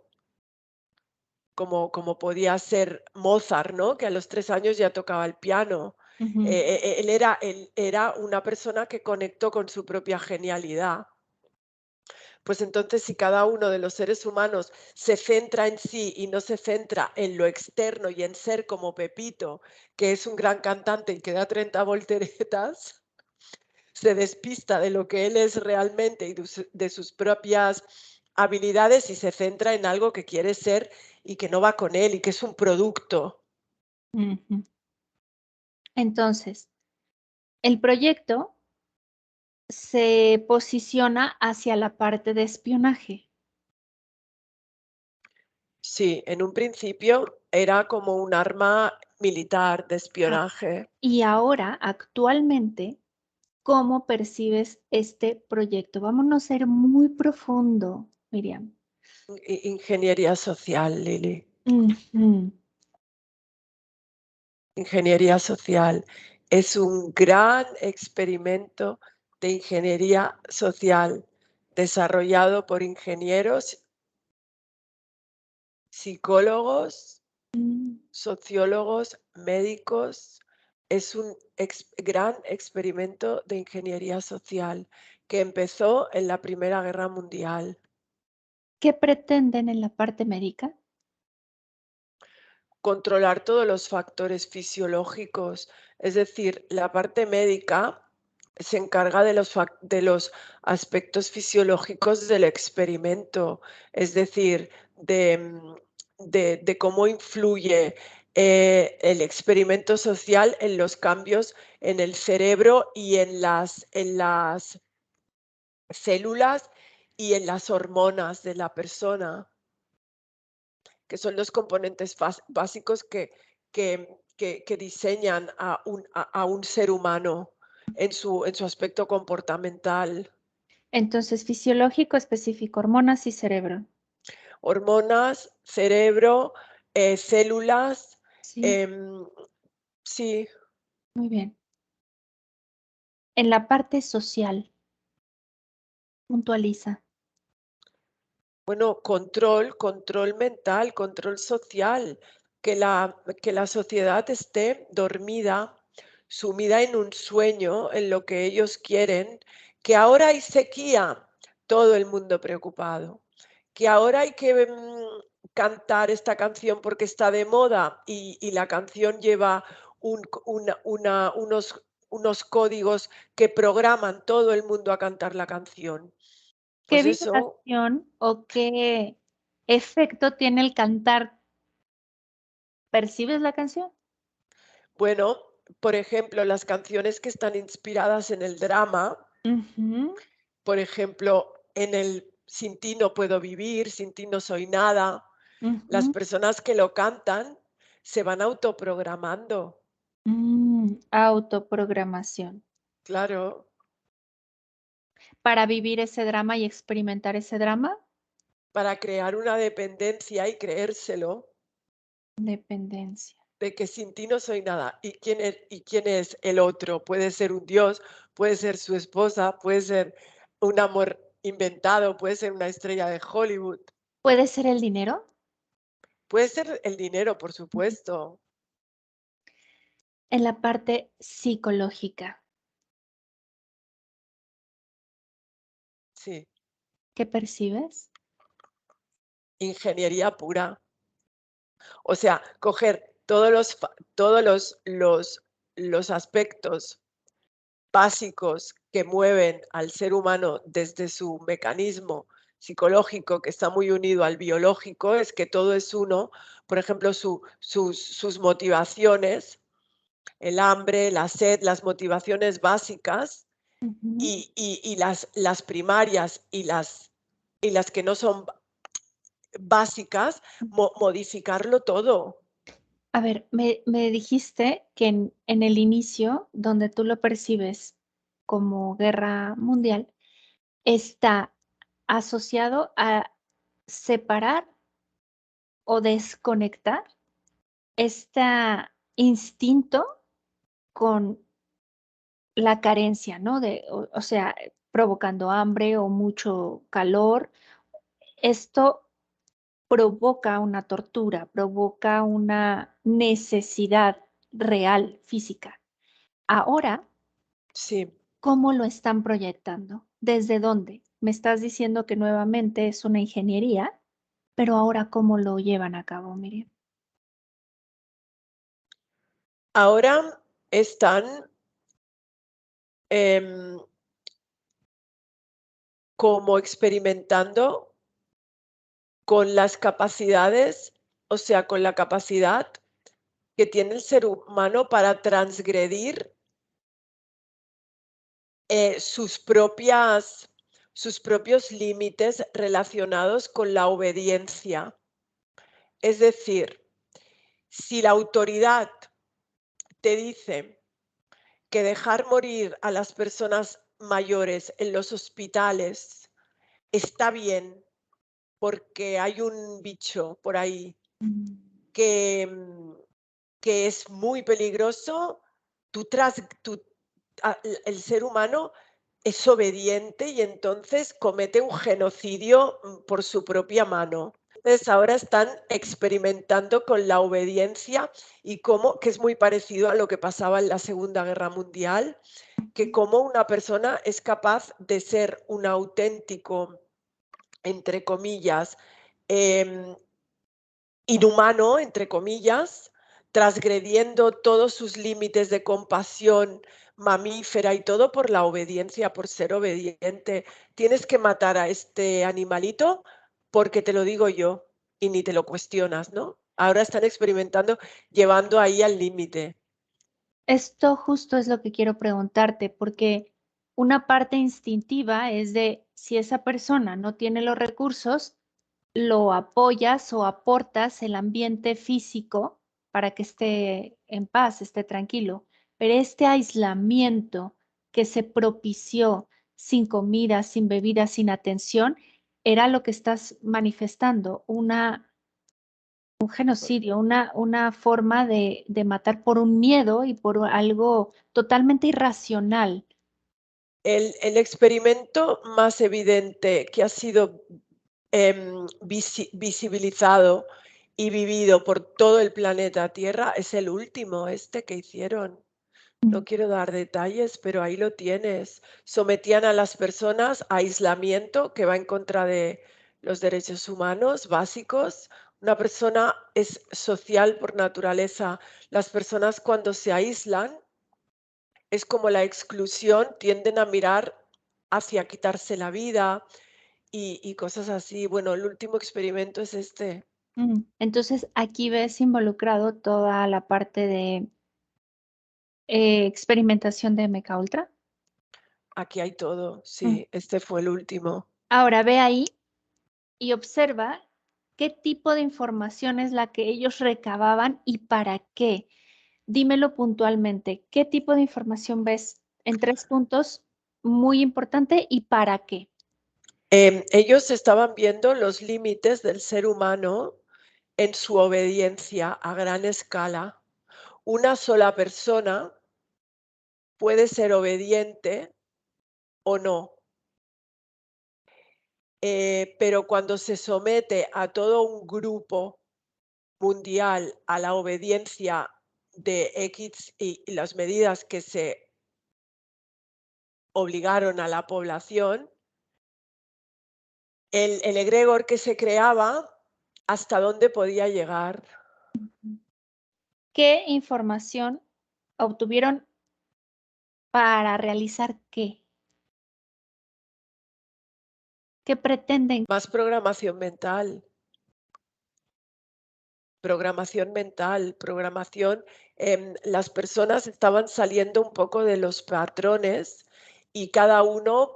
como podía ser Mozart, ¿no? Que a los 3 años ya tocaba el piano. ujú. Él era una persona que conectó con su propia genialidad. Pues entonces, si cada uno de los seres humanos se centra en sí y no se centra en lo externo y en ser como Pepito, que es un gran cantante y que da 30 volteretas, se despista de lo que él es realmente y de sus propias habilidades y se centra en algo que quiere ser y que no va con él y que es un producto. Ujú. Entonces, el proyecto se posiciona hacia la parte de espionaje. Sí, en un principio era como un arma militar de Ah, espionaje. y ahora, actualmente, ¿cómo percibes este proyecto? Vámonos a ir muy profundo, Miriam. Ingeniería social, Lili. Ujú. Ingeniería social es un gran experimento de ingeniería social desarrollado por ingenieros, psicólogos, Mm. sociólogos, médicos. Es un gran experimento de ingeniería social que empezó en la Primera Guerra Mundial. ¿Qué pretenden en la parte médica? Controlar todos los factores fisiológicos, es decir, la parte médica se encarga de los aspectos fisiológicos del experimento, es decir, de cómo influye el experimento social en los cambios en el cerebro y en las células y en las hormonas de la persona, que son los componentes básicos que diseñan a un ser humano en su aspecto comportamental. Entonces, fisiológico específico, hormonas y cerebro. Hormonas, cerebro, células. Sí, em, sí, muy bien. En la parte social, puntualiza. bueno, control mental, control social, que la sociedad esté dormida, sumida en un sueño, en lo que ellos quieren, que ahora hay sequía, todo el mundo preocupado, que ahora hay que cantar esta canción porque está de moda y la canción lleva unos códigos que programan todo el mundo a cantar la canción. ¿Qué Pues eso. vibración o qué efecto tiene el cantar? ¿Percibes la canción? Bueno, por ejemplo, las canciones que están inspiradas en el drama, Ujú, por ejemplo, en el Sin ti no puedo vivir, Sin ti no soy nada, las ujú. personas que lo cantan se van autoprogramando, Autoprogramación. claro, Para vivir ese drama y experimentar ese drama, para crear una dependencia y creérselo dependencia. de que sin ti no soy nada. ¿Y quién es el otro? Puede ser un dios, puede ser su esposa, puede ser un amor inventado, puede ser una estrella de Hollywood. ¿Puede ser el dinero? Puede ser el dinero, por Ujú. supuesto. En la parte psicológica, Sí, ¿qué percibes? ingeniería pura. O sea, coger todos los aspectos básicos que mueven al ser humano desde su mecanismo psicológico que está muy unido al biológico, es que todo es uno. Por ejemplo, sus motivaciones, el hambre, la sed, las motivaciones básicas Ujú. y las primarias y las que no son básicas, modificarlo todo. A ver, me dijiste que en el inicio, donde tú lo percibes como guerra mundial, está asociado a separar o desconectar este instinto con la carencia, ¿no? O sea, provocando hambre o mucho calor. Esto provoca una tortura, provoca una necesidad real, física. Ahora, Sí. ¿cómo lo están proyectando? ¿Desde dónde? Me estás diciendo que nuevamente es una ingeniería, pero ahora, ¿cómo lo llevan a cabo, Miriam? Ahora están em, como experimentando con las capacidades, o sea, con la capacidad que tiene el ser humano para transgredir sus propios límites relacionados con la obediencia. Es decir, si la autoridad te dice que dejar morir a las personas mayores en los hospitales está bien porque hay un bicho por ahí Mm. que, que es muy peligroso, tú tras, tú, el ser humano es obediente y entonces comete un genocidio por su propia mano. Entonces ahora están experimentando con la obediencia y cómo, que es muy parecido a lo que pasaba en la Segunda Guerra Mundial, que cómo una persona es capaz de ser un auténtico, entre comillas, em, inhumano, entre comillas, transgrediendo todos sus límites de compasión mamífera y todo por la obediencia, por ser obediente. Tienes que matar a este animalito porque te lo digo yo y ni te lo cuestionas, ¿no? Ahora están experimentando llevando ahí al límite. Esto justo es lo que quiero preguntarte, porque una parte instintiva es de si esa persona no tiene los recursos, lo apoyas o aportas el ambiente físico para que esté en paz, esté tranquilo. Pero este aislamiento que se propició sin comida, sin bebida, sin atención, era lo que estás manifestando, un genocidio, una forma de matar por un miedo y por algo totalmente irracional. El experimento más evidente que ha sido visibilizado y vivido por todo el planeta Tierra es el último, este que hicieron. Mm. No quiero dar detalles, pero ahí lo tienes. Sometían a las personas a aislamiento que va en contra de los derechos humanos básicos. Una persona es social por naturaleza. Las personas cuando se aíslan es como la exclusión, tienden a mirar hacia quitarse la vida y cosas así. Bueno, el último experimento es este. Entonces, aquí ves involucrado toda la parte de experimentación de MKUltra. Aquí hay todo, Mm. sí, este fue el último. Ahora ve ahí y observa qué tipo de información es la que ellos recababan y para qué. Dímelo puntualmente, ¿qué tipo de información ves en 3 puntos muy importante y para qué? Ellos estaban viendo los límites del ser humano en su obediencia a gran escala. Una sola persona puede ser obediente o no, pero cuando se somete a todo un grupo mundial a la obediencia de X y las medidas que se obligaron a la población, el egregor que se creaba, hasta dónde podía llegar. ¿Qué información obtuvieron para realizar qué? ¿Qué pretenden? Más programación mental. Las personas estaban saliendo un poco de los patrones y cada uno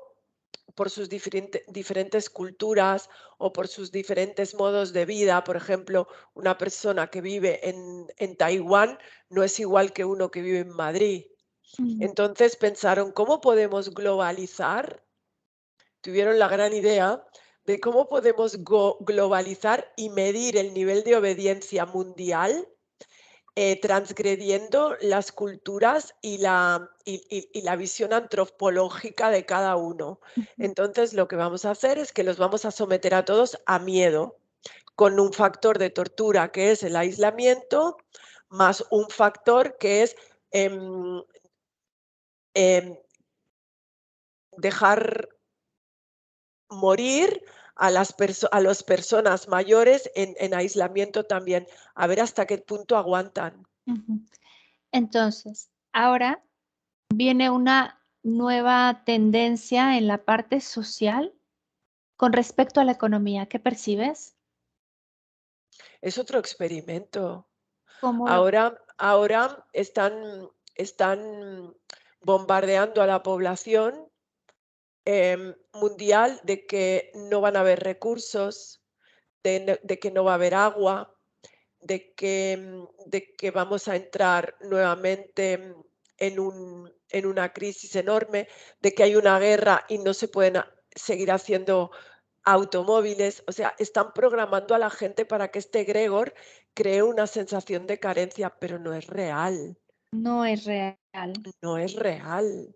por sus diferentes culturas o por sus diferentes modos de vida. Por ejemplo, una persona que vive en Taiwán no es igual que uno que vive en Madrid. Mm, Entonces pensaron, ¿cómo podemos globalizar? Tuvieron la gran idea de cómo podemos globalizar y medir el nivel de obediencia mundial, transgrediendo las culturas y la visión antropológica de cada uno. ujú. Entonces, lo que vamos a hacer es que los vamos a someter a todos a miedo, con un factor de tortura que es el aislamiento, más un factor que es em, em, dejar morir a las personas mayores en aislamiento también, a ver hasta qué punto aguantan. Ujú. Entonces, ahora viene una nueva tendencia en la parte social con respecto a la economía. ¿Qué percibes? Es otro experimento. ¿Cómo lo? Ahora están bombardeando a la población mundial de que no van a haber recursos, de que no va a haber agua, de que vamos a entrar nuevamente en una crisis enorme, de que hay una guerra y no se pueden seguir haciendo automóviles. O sea, están programando a la gente para que este egregor cree una sensación de carencia, pero no es real, No es real. no es real.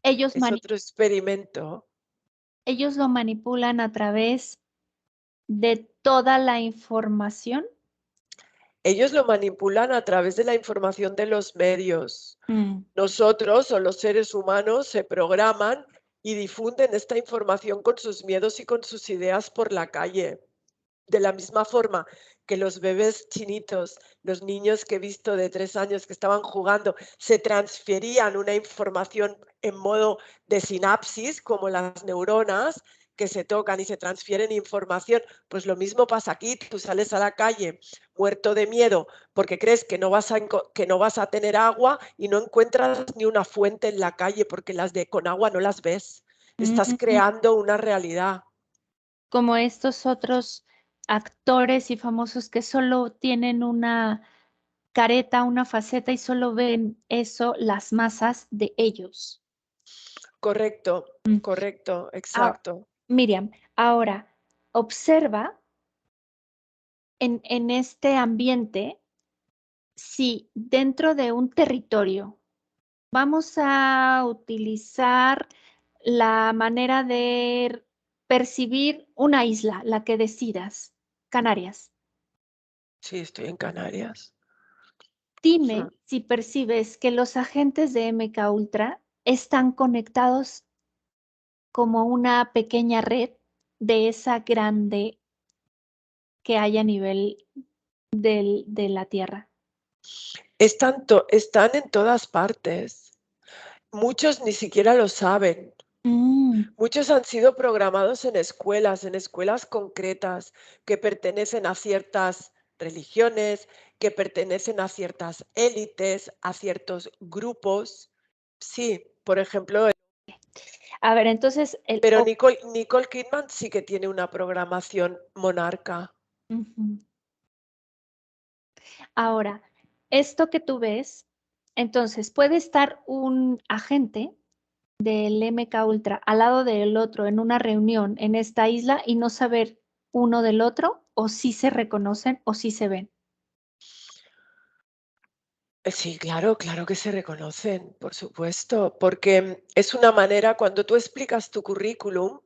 Ellos, Es otro experimento. ellos lo manipulan a través de toda la información. Ellos lo manipulan a través de la información de los medios. Mm, Nosotros o los seres humanos se programan y difunden esta información con sus miedos y con sus ideas por la calle. De la misma forma que los bebés chinitos, los niños que he visto de 3 años que estaban jugando, se transferían una información en modo de sinapsis, como las neuronas, que se tocan y se transfieren información, pues lo mismo pasa aquí. Tú sales a la calle muerto de miedo porque crees que que no vas a tener agua y no encuentras ni una fuente en la calle porque las de con agua no las ves. Estás mm, creando una realidad. Como estos otros actores y famosos que solo tienen una careta, una faceta y solo ven eso las masas de ellos. Correcto, Mm. correcto, Ah, exacto. Miriam, ahora observa en este ambiente si dentro de un territorio vamos a utilizar la manera de percibir una isla, la que decidas, Canarias. Sí, estoy en Canarias. Mm. Dime si percibes que los agentes de MK Ultra están conectados como una pequeña red de esa grande que hay a nivel de la Tierra. Están en todas partes. Muchos ni siquiera lo saben. Mm, Muchos han sido programados en escuelas concretas que pertenecen a ciertas religiones, que pertenecen a ciertas élites, a ciertos grupos. Sí, por ejemplo, A ver, entonces pero Nicole Kidman sí que tiene una programación monarca. Ujú. Ahora, esto que tú ves, entonces puede estar un agente del MK Ultra al lado del otro en una reunión en esta isla y no saber uno del otro, o si se reconocen o si se ven. Sí, claro, claro que se reconocen, por supuesto, porque es una manera, cuando tú explicas tu currículum,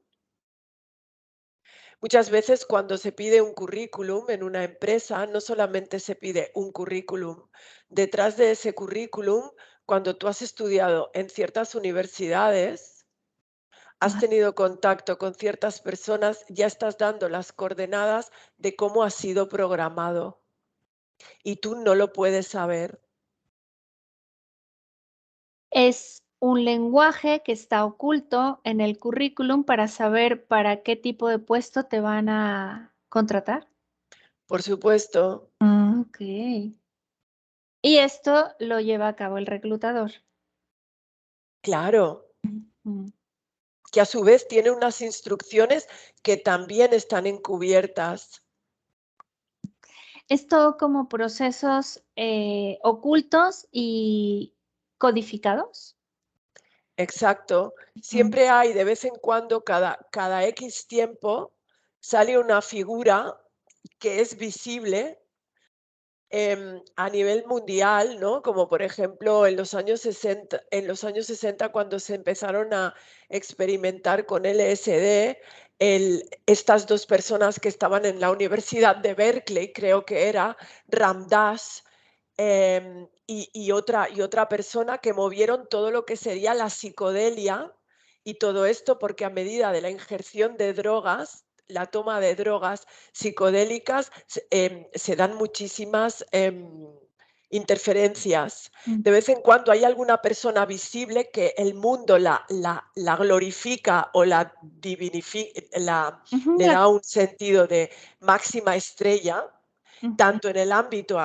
muchas veces cuando se pide un currículum en una empresa, no solamente se pide un currículum. Detrás de ese currículum, cuando tú has estudiado en ciertas universidades, has Ah, tenido contacto con ciertas personas, ya estás dando las coordenadas de cómo ha sido programado y tú no lo puedes saber. Es un lenguaje que está oculto en el currículum para saber para qué tipo de puesto te van a contratar. Por supuesto, Ok. Y esto lo lleva a cabo el reclutador. claro, Mm. que a su vez tiene unas instrucciones que también están encubiertas. Es todo como procesos ocultos y codificados. Exacto. Mm. Siempre hay, de vez en cuando, cada X tiempo, sale una figura que es visible a nivel mundial, ¿no? Como por ejemplo en los años 60 cuando se empezaron a experimentar con LSD, estas dos personas que estaban en la Universidad de Berkeley, creo que era Ram Dass, y otra persona que movieron todo lo que sería la psicodelia y todo esto porque a medida de la injerción de drogas, la toma de drogas psicodélicas, se dan muchísimas interferencias. Mm. De vez en cuando hay alguna persona visible que el mundo la glorifica o la divinifica, Ujú, le da un sentido de máxima estrella, ujú. tanto en el ámbito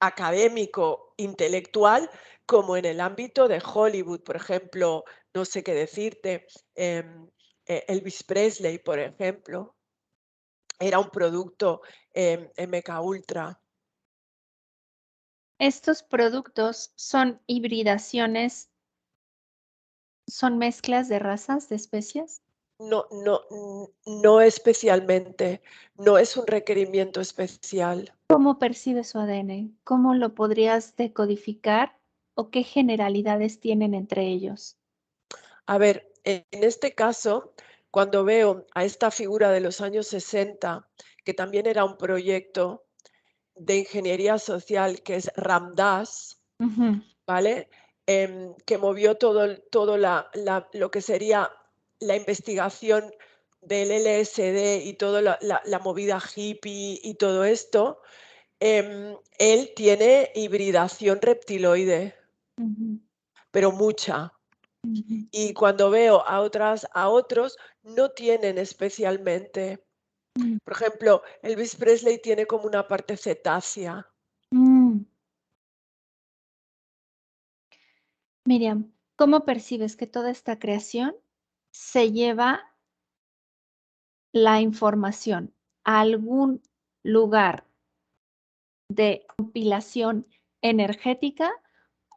académico, intelectual, como en el ámbito de Hollywood. Por ejemplo, no sé qué decirte, Elvis Presley, por ejemplo, era un producto MK Ultra. Estos productos son hibridaciones, son mezclas de razas, de especies. No, no, no especialmente, no es un requerimiento especial. ¿Cómo percibe su ADN? ¿Cómo lo podrías decodificar o qué generalidades tienen entre ellos? A ver, en este caso, cuando veo a esta figura de los años 60, que también era un proyecto de ingeniería social, que es Ram Dass, Ujú, ¿vale? Que movió todo lo que sería la investigación del LSD y toda la movida hippie y todo esto. Él tiene hibridación reptiloide, ujú, pero mucha. ujú. Y cuando veo a otros, no tienen especialmente. Mm, Por ejemplo, Elvis Presley tiene como una parte cetácea. mm. Miriam, ¿cómo percibes que toda esta creación se lleva la información a algún lugar de compilación energética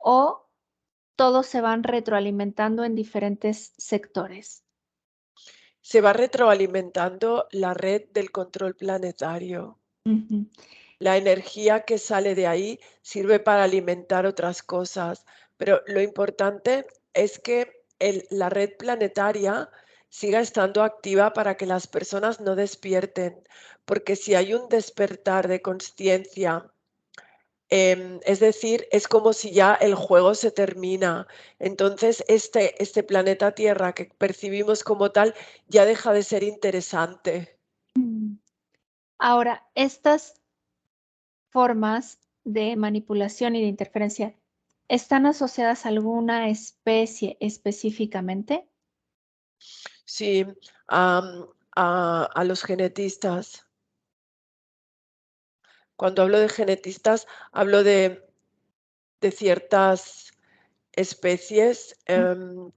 o todos se van retroalimentando en diferentes sectores? Se va retroalimentando la red del control planetario. Ujú. La energía que sale de ahí sirve para alimentar otras cosas, pero lo importante es que la red planetaria siga estando activa para que las personas no despierten, porque si hay un despertar de conciencia, es decir, es como si ya el juego se termina. Entonces, este planeta Tierra que percibimos como tal ya deja de ser interesante. Mm. Ahora, estas formas de manipulación y de interferencia, ¿están asociadas a alguna especie específicamente? Sí, a los genetistas. Cuando hablo de genetistas, hablo de ciertas especies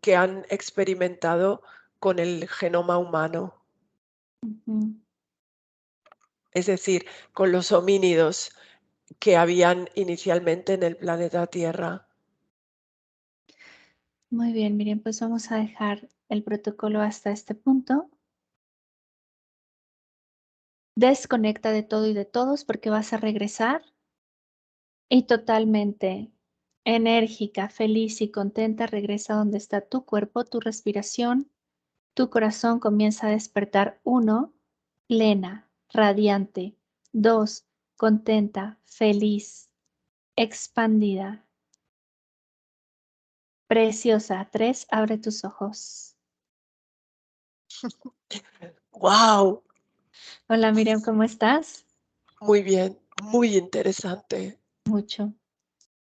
que han experimentado con el genoma humano, Ujú. es decir, con los homínidos que habían inicialmente en el planeta Tierra. Muy bien, Miriam, pues vamos a dejar el protocolo hasta este punto. Desconecta de todo y de todos porque vas a regresar y totalmente enérgica, feliz y contenta, regresa donde está tu cuerpo, tu respiración, tu corazón comienza a despertar. 1, plena, radiante. 2, contenta, feliz, expandida, preciosa. 3, abre tus ojos. ¡Wow! Hola Miriam, ¿cómo estás? Muy bien, muy interesante. Mucho.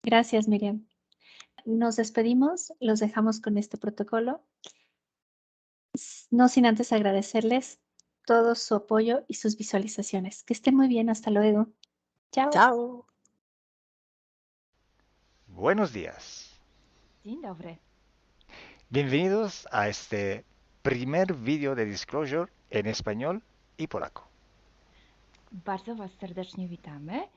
Gracias, Miriam. nos despedimos, los dejamos con este protocolo, no sin antes agradecerles todo su apoyo y sus visualizaciones. Que estén muy bien, hasta luego. Chao. Chao. Buenos días. Dzień dobry. Bienvenidos a este primer vídeo de Disclosure en español y polaco. Bardzo Was serdecznie witamy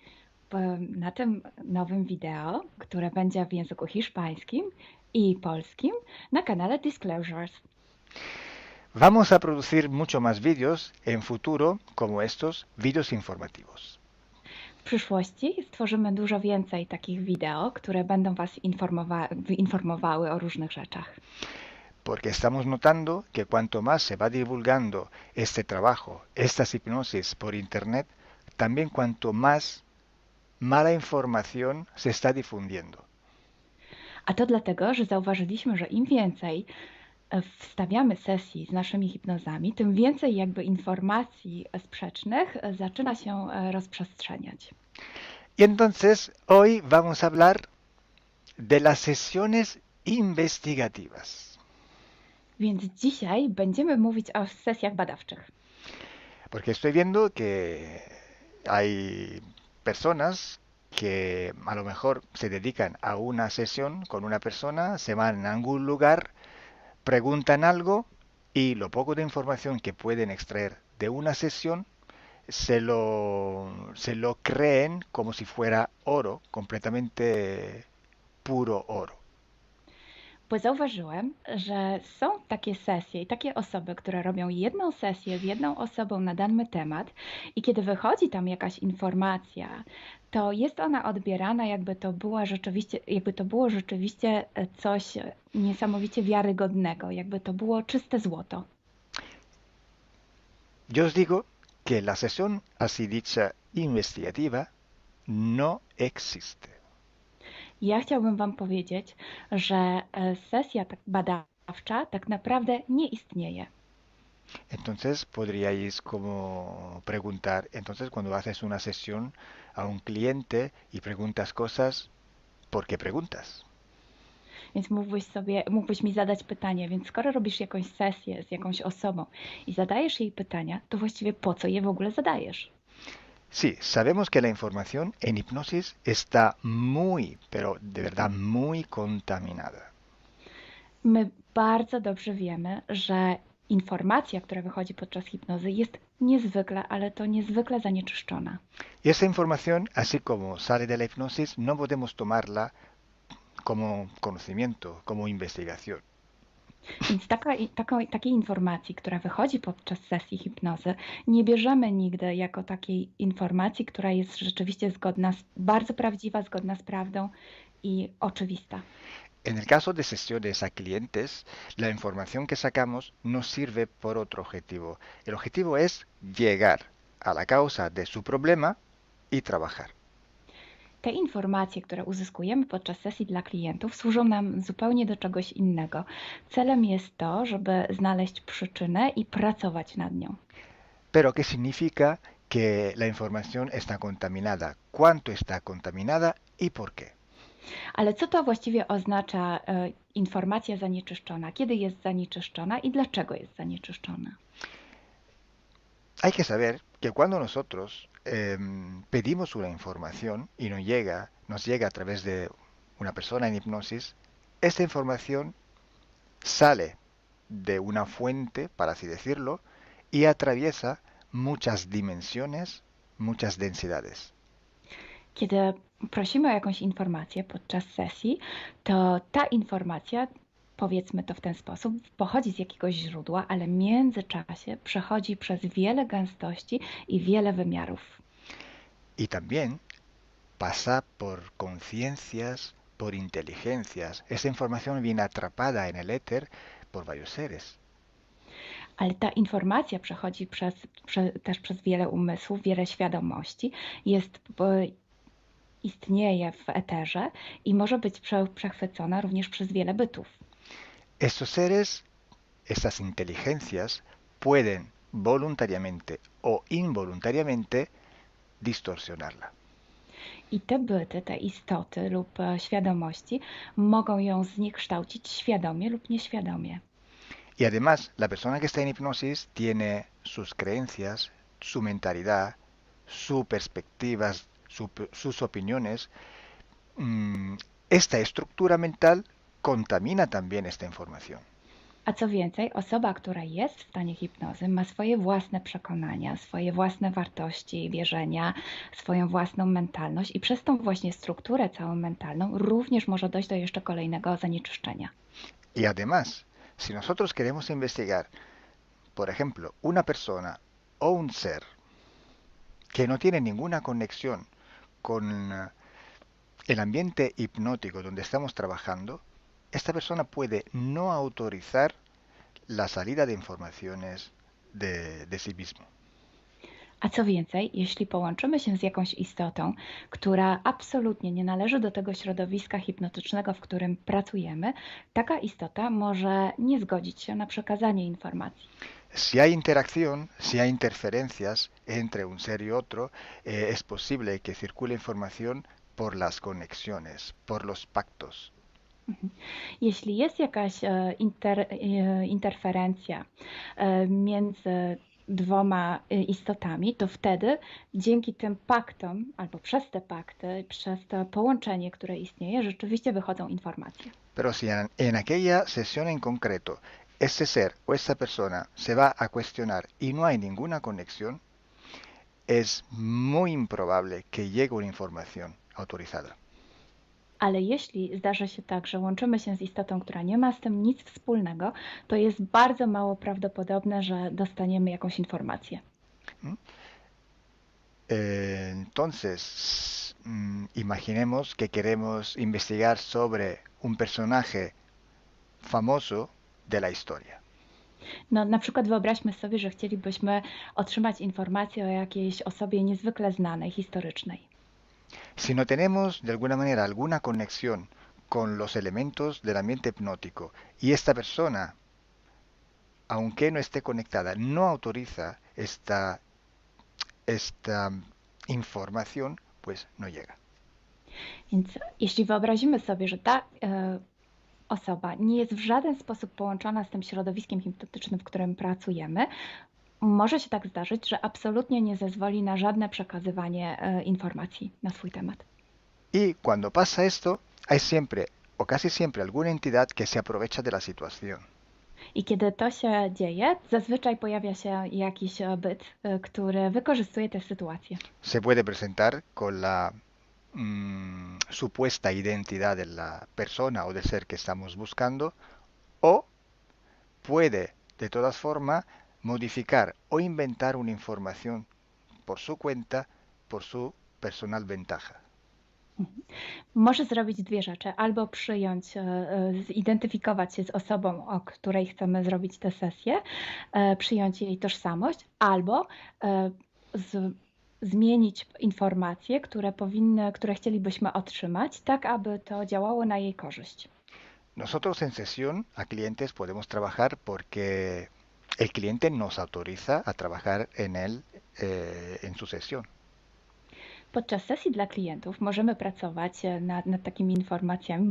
na tym nowym wideo, które będzie w języku hiszpańskim i polskim na kanale Disclosures. Vamos a producir mucho más vídeos en futuro como estos vídeos informativos. W przyszłości stworzymy dużo więcej takich wideo, które będą Was informowały o różnych rzeczach. Porque estamos notando que cuanto más se va divulgando este trabajo, estas hipnosis por internet, también cuanto más mala información se está difundiendo. A to dlatego, że zauważyliśmy, że im więcej wstawiamy sesji z naszymi hipnozami, tym więcej jakby informacji sprzecznych zaczyna się rozprzestrzeniać. Y entonces hoy vamos a hablar de las sesiones investigativas. Więc dzisiaj będziemy mówić o sesjach badawczych. Porque estoy viendo que hay personas que a lo mejor se dedican a una sesión con una persona, se van a algún lugar, preguntan algo y lo poco de información que pueden extraer de una sesión se lo creen como si fuera oro, completamente puro oro. Bo zauważyłem, że są takie sesje i takie osoby, które robią jedną sesję z jedną osobą na dany temat i kiedy wychodzi tam jakaś informacja, to jest ona odbierana jakby to było rzeczywiście coś niesamowicie wiarygodnego, jakby to było czyste złoto. Yo os digo que la sesión así dicha investigativa no existe. Ja chciałbym Wam powiedzieć, że sesja badawcza tak naprawdę nie istnieje. Entonces podríais como preguntar, entonces cuando haces una sesión a un cliente y preguntas cosas, ¿por qué preguntas? Więc mógłbyś mi zadać pytanie, więc skoro robisz jakąś sesję z jakąś osobą i zadajesz jej pytania, to właściwie po co je w ogóle zadajesz? Sí, sabemos que la información en hipnosis está muy, pero de verdad muy contaminada. My bardzo dobrze wiemy, że informacja, która wychodzi podczas hipnozy jest niezwykle, ale to niezwykle zanieczyszczona. Y esa información, así como sale de la hipnosis, no podemos tomarla como conocimiento, como investigación. Więc takiej informacji, która wychodzi podczas sesji hipnozy, nie bierzemy nigdy jako takiej informacji, która jest rzeczywiście bardzo prawdziwa, zgodna z prawdą i oczywista. En el caso de sesiones a clientes, la información que sacamos nos sirve por otro objetivo. El objetivo es llegar a la causa de su problema y trabajar. Te informacje, które uzyskujemy podczas sesji dla klientów, służą nam zupełnie do czegoś innego. Celem jest to, żeby znaleźć przyczynę i pracować nad nią. Pero ¿qué significa que la información está contaminada? ¿Cuánto está contaminada y por qué? Ale co to właściwie oznacza informacja zanieczyszczona? Kiedy jest zanieczyszczona i dlaczego jest zanieczyszczona? Hay que saber que cuando nosotros pedimos una información y nos llega a través de una persona en hipnosis, esta información sale de una fuente, para así decirlo, y atraviesa muchas dimensiones, muchas densidades. Kiedy prosimy o jakąś informację podczas sesji, to ta informacja, powiedzmy to w ten sposób, pochodzi z jakiegoś źródła, ale w międzyczasie przechodzi przez wiele gęstości i wiele wymiarów. Y también pasa por conciencias, por inteligencias. Esa información viene atrapada en el éter por varios seres. Ale ta informacja przechodzi też przez wiele umysłów, wiele świadomości, istnieje w eterze i może być przechwycona również przez wiele bytów. Estos seres, estas inteligencias, pueden voluntariamente o involuntariamente distorsionarla. I te byty, te istoty lub świadomości mogą ją zniekształcić świadomie lub nieświadomie. Y además, la persona que está en hipnosis tiene sus creencias, su mentalidad, sus perspectivas, sus opiniones. Esta estructura mental contamina también esta información. A co więcej, osoba, która jest w stanie hipnozy, ma swoje własne przekonania, swoje własne wartości i wierzenia, swoją własną mentalność i przez tą właśnie strukturę całą mentalną również może dojść do jeszcze kolejnego zanieczyszczenia. Y además, si nosotros queremos investigar, por ejemplo, una persona o un ser que no tiene ninguna conexión con el ambiente hipnótico donde estamos trabajando, esta persona puede no autorizar la salida de informaciones de sí mismo. A co więcej, jeśli połączymy się z jakąś istotą, która absolutnie nie należy do tego środowiska hipnotycznego, w którym pracujemy, taka istota może nie zgodzić się na przekazanie informacji. Si hay interacción, si hay interferencias entre un ser y otro, es posible que circule información por las conexiones, por los pactos. Jeśli jest jakaś interferencja między dwoma istotami, to wtedy dzięki tym paktom, albo przez te pakty, przez to połączenie, które istnieje, rzeczywiście wychodzą informacje. Pero si en aquella sesión en concreto ese ser o esa persona se va a cuestionar y no hay ninguna conexión, es muy improbable que llegue una información autorizada. Ale jeśli zdarzy się tak, że łączymy się z istotą, która nie ma z tym nic wspólnego, to jest bardzo mało prawdopodobne, że dostaniemy jakąś informację. Entonces, imaginemos que queremos investigar sobre un personaje famoso de la historia. No, na przykład wyobraźmy sobie, że chcielibyśmy otrzymać informację o jakiejś osobie niezwykle znanej, historycznej. Si no tenemos de alguna manera alguna conexión con los elementos del ambiente hipnótico y esta persona, aunque no esté conectada, no autoriza esta información, pues no llega. Więc jeśli wyobrazimy sobie, że ta osoba nie jest w żaden sposób połączona z tym środowiskiem hipnotycznym, w którym pracujemy, może się tak zdarzyć, że absolutnie nie zezwoli na żadne przekazywanie informacji na swój temat. Y cuando pasa esto, hay siempre o casi siempre alguna entidad que se aprovecha de la situación. I kiedy to się dzieje, zazwyczaj pojawia się jakiś byt, który wykorzystuje tę sytuację. Se puede presentar con la supuesta identidad de la persona o del ser que estamos buscando, o puede de todas formas modificar o inventar una información por su cuenta, por su personal ventaja. Może zrobić dwie rzeczy. Albo przyjąć, zidentyfikować się z osobą, o której chcemy zrobić tę sesję, przyjąć jej tożsamość, albo zmienić informacje, które chcielibyśmy otrzymać, tak aby to działało na jej korzyść. Nosotros en sesión a clientes podemos trabajar porque el cliente nos autoriza a trabajar en él en su sesión. Podczas sesji dla klientów możemy pracować nad takimi informacjami,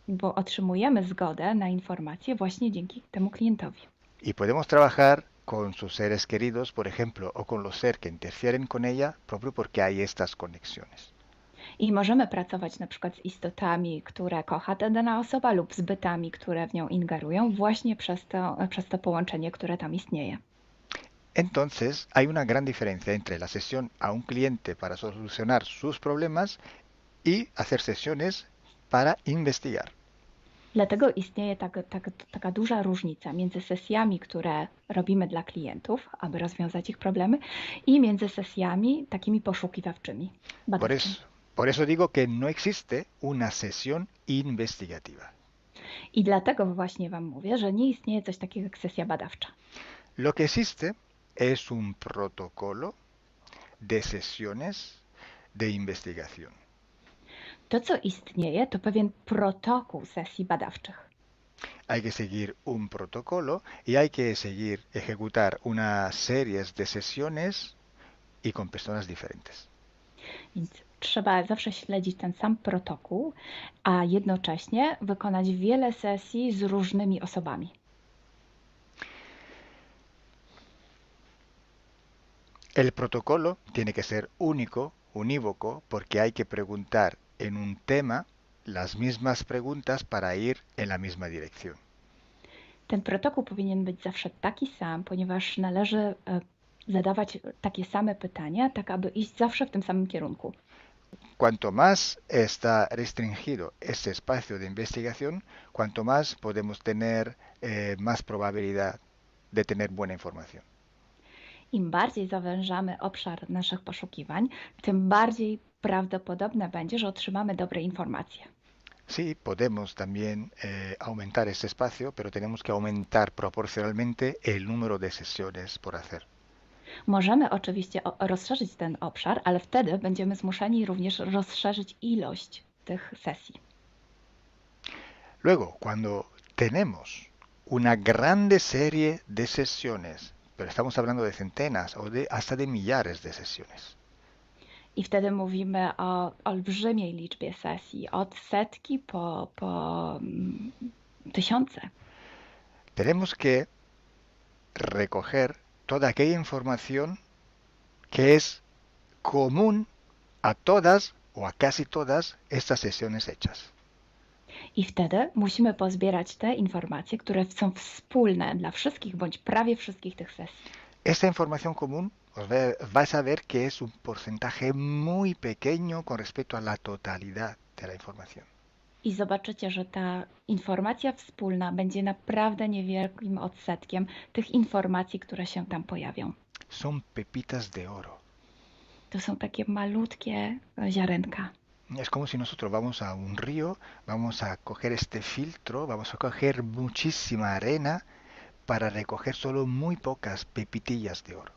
bo otrzymujemy zgodę na informacje właśnie dzięki temu klientowi. Y podemos trabajar con sus seres queridos, por ejemplo, o con los seres que interfieren con ella, propio porque hay estas conexiones. I możemy pracować na przykład z istotami, które kocha ta dana osoba, lub z bytami, które w nią ingerują, właśnie przez to połączenie, które tam istnieje. Entonces, hay una gran diferencia entre la sesión a un cliente para solucionar sus problemas y hacer sesiones para investigar. Dlatego istnieje taka duża różnica między sesjami, które robimy dla klientów, aby rozwiązać ich problemy, i między sesjami takimi poszukiwawczymi, badawczymi. Por eso digo que no existe una sesión investigativa. I dlatego właśnie Wam mówię, że nie istnieje coś takiego jak sesja badawcza. Lo que existe es un protocolo de sesiones de investigación. To, co istnieje, to pewien protokół sesji badawczych. Hay que seguir un protocolo y hay que seguir, ejecutar una serie de sesiones y con personas diferentes. Więc Trzeba zawsze śledzić ten sam protokół, a jednocześnie wykonać wiele sesji z różnymi osobami. El protocolo tiene que ser único, unívoco, porque hay que preguntar en un tema las mismas preguntas para ir en la misma dirección. Ten protokół powinien być zawsze taki sam, ponieważ należy zadawać takie same pytania, tak aby iść zawsze w tym samym kierunku. Cuanto más está restringido ese espacio de investigación, cuanto más podemos tener más probabilidad de tener buena información. Im bardziej zawężamy obszar naszych poszukiwań, tym bardziej prawdopodobne będzie, że otrzymamy dobre informacje. Sí, podemos también aumentar ese espacio, pero tenemos que aumentar proporcionalmente el número de sesiones por hacer. Możemy oczywiście rozszerzyć ten obszar, ale wtedy będziemy zmuszeni również rozszerzyć ilość tych sesji. Luego, cuando tenemos una grande serie de sesiones, pero estamos hablando de centenas o hasta de millares de sesiones, I wtedy mówimy o olbrzymiej liczbie sesji, od setki po tysiące. tenemos que recoger toda aquella información que es común a todas o a casi todas estas sesiones hechas. I wtedy musimy pozbierać te informacje, które są wspólne dla wszystkich bądź prawie wszystkich tych sesji. Esta información común vais a ver que es un porcentaje muy pequeño con respecto a la totalidad de la información. I zobaczycie, że ta informacja wspólna będzie naprawdę niewielkim odsetkiem tych informacji, które się tam pojawią. Son pepitas de oro. To są takie malutkie ziarenka. Es como si nosotros vamos a un río, vamos a coger este filtro, vamos a coger muchísima arena para recoger solo muy pocas pepitillas de oro.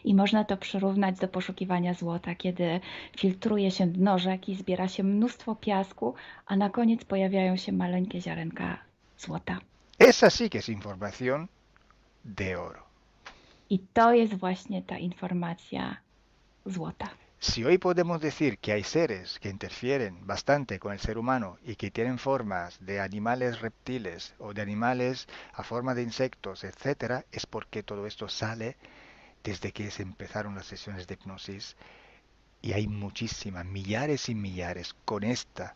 I można to przyrównać do poszukiwania złota, kiedy filtruje się dno rzeki, zbiera się mnóstwo piasku, a na koniec pojawiają się maleńkie ziarenka złota. Esa sí que es información de oro. I to jest właśnie ta informacja złota. Si hoy podemos decir que hay seres que interfieren bastante con el ser humano y que tienen formas de animales reptiles o de animales a forma de insectos, etc., es porque todo esto sale desde que se empezaron las sesiones de hipnosis y hay muchísimas, millares y millares con esta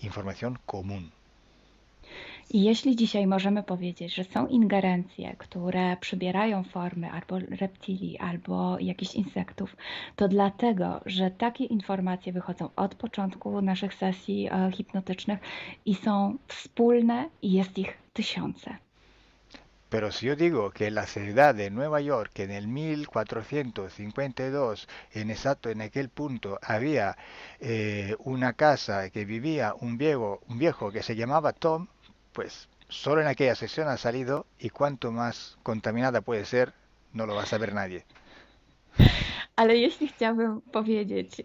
información común. I jeśli dzisiaj możemy powiedzieć, że są ingerencje, które przybierają formy albo reptilii, albo jakichś insektów, to dlatego, że takie informacje wychodzą od początku naszych sesji hipnotycznych i są wspólne i jest ich tysiące. Pero si yo digo que en la ciudad de Nueva York en el 1452, en aquel punto, había una casa que vivía un viejo que se llamaba Tom, pues solo en aquella sesión ha salido, y cuanto más contaminada puede ser, no lo va a saber nadie. Ale jeśli chciałabym powiedzieć,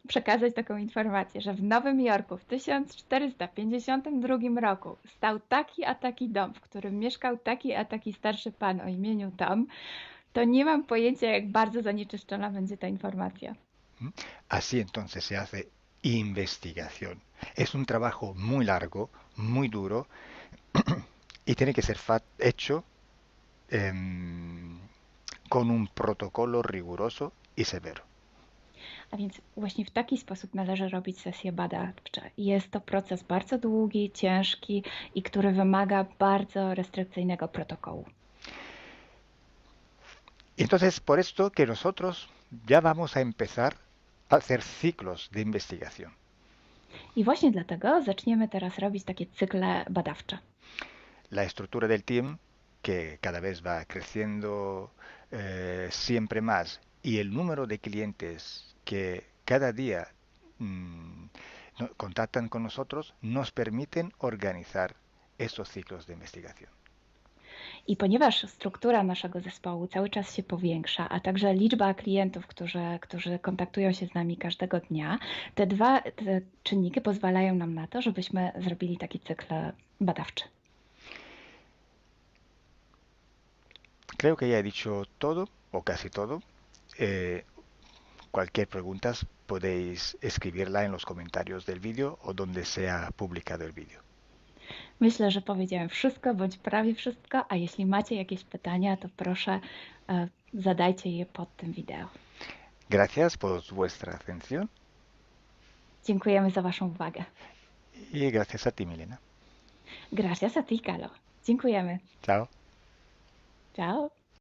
przekazać taką informację, że w Nowym Jorku w 1452 roku stał taki a taki dom, w którym mieszkał taki a taki starszy pan o imieniu Tom, to nie mam pojęcia, jak bardzo zanieczyszczona będzie ta informacja. Así entonces se hace investigación. Es un trabajo muy largo, muy duro, y tiene que ser hecho con un protocolo riguroso i severo. A więc właśnie w taki sposób należy robić sesje badawcze. Jest to proces bardzo długi, ciężki i który wymaga bardzo restrykcyjnego protokołu. Entonces, por esto que nosotros ya vamos a empezar a hacer ciclos de investigación. I właśnie dlatego zaczniemy teraz robić takie cykle badawcze. La estructura del team, que cada vez va creciendo siempre más, y el número de clientes que cada día contactan con nosotros, nos permiten organizar estos ciclos de investigación. I ponieważ struktura naszego zespołu cały czas się powiększa, a także liczba klientów, którzy kontaktują się z nami każdego dnia, te czynniki pozwalają nam na to, żebyśmy zrobili taki cykl badawczy. Creo que ya he dicho todo, o casi todo. Cualquier pregunta podéis escribirla en los comentarios del vídeo o donde sea publicado el vídeo. Myślę, że powiedziałem wszystko, bądź prawie wszystko, a jeśli macie jakieś pytania, to proszę zadajcie je pod tym wideo. Gracias por vuestra atención Dziękujemy za Waszą uwagę. y gracias a ti, Milena. Gracias a ti, Kalo. Dziękujemy. Chao. Ciao.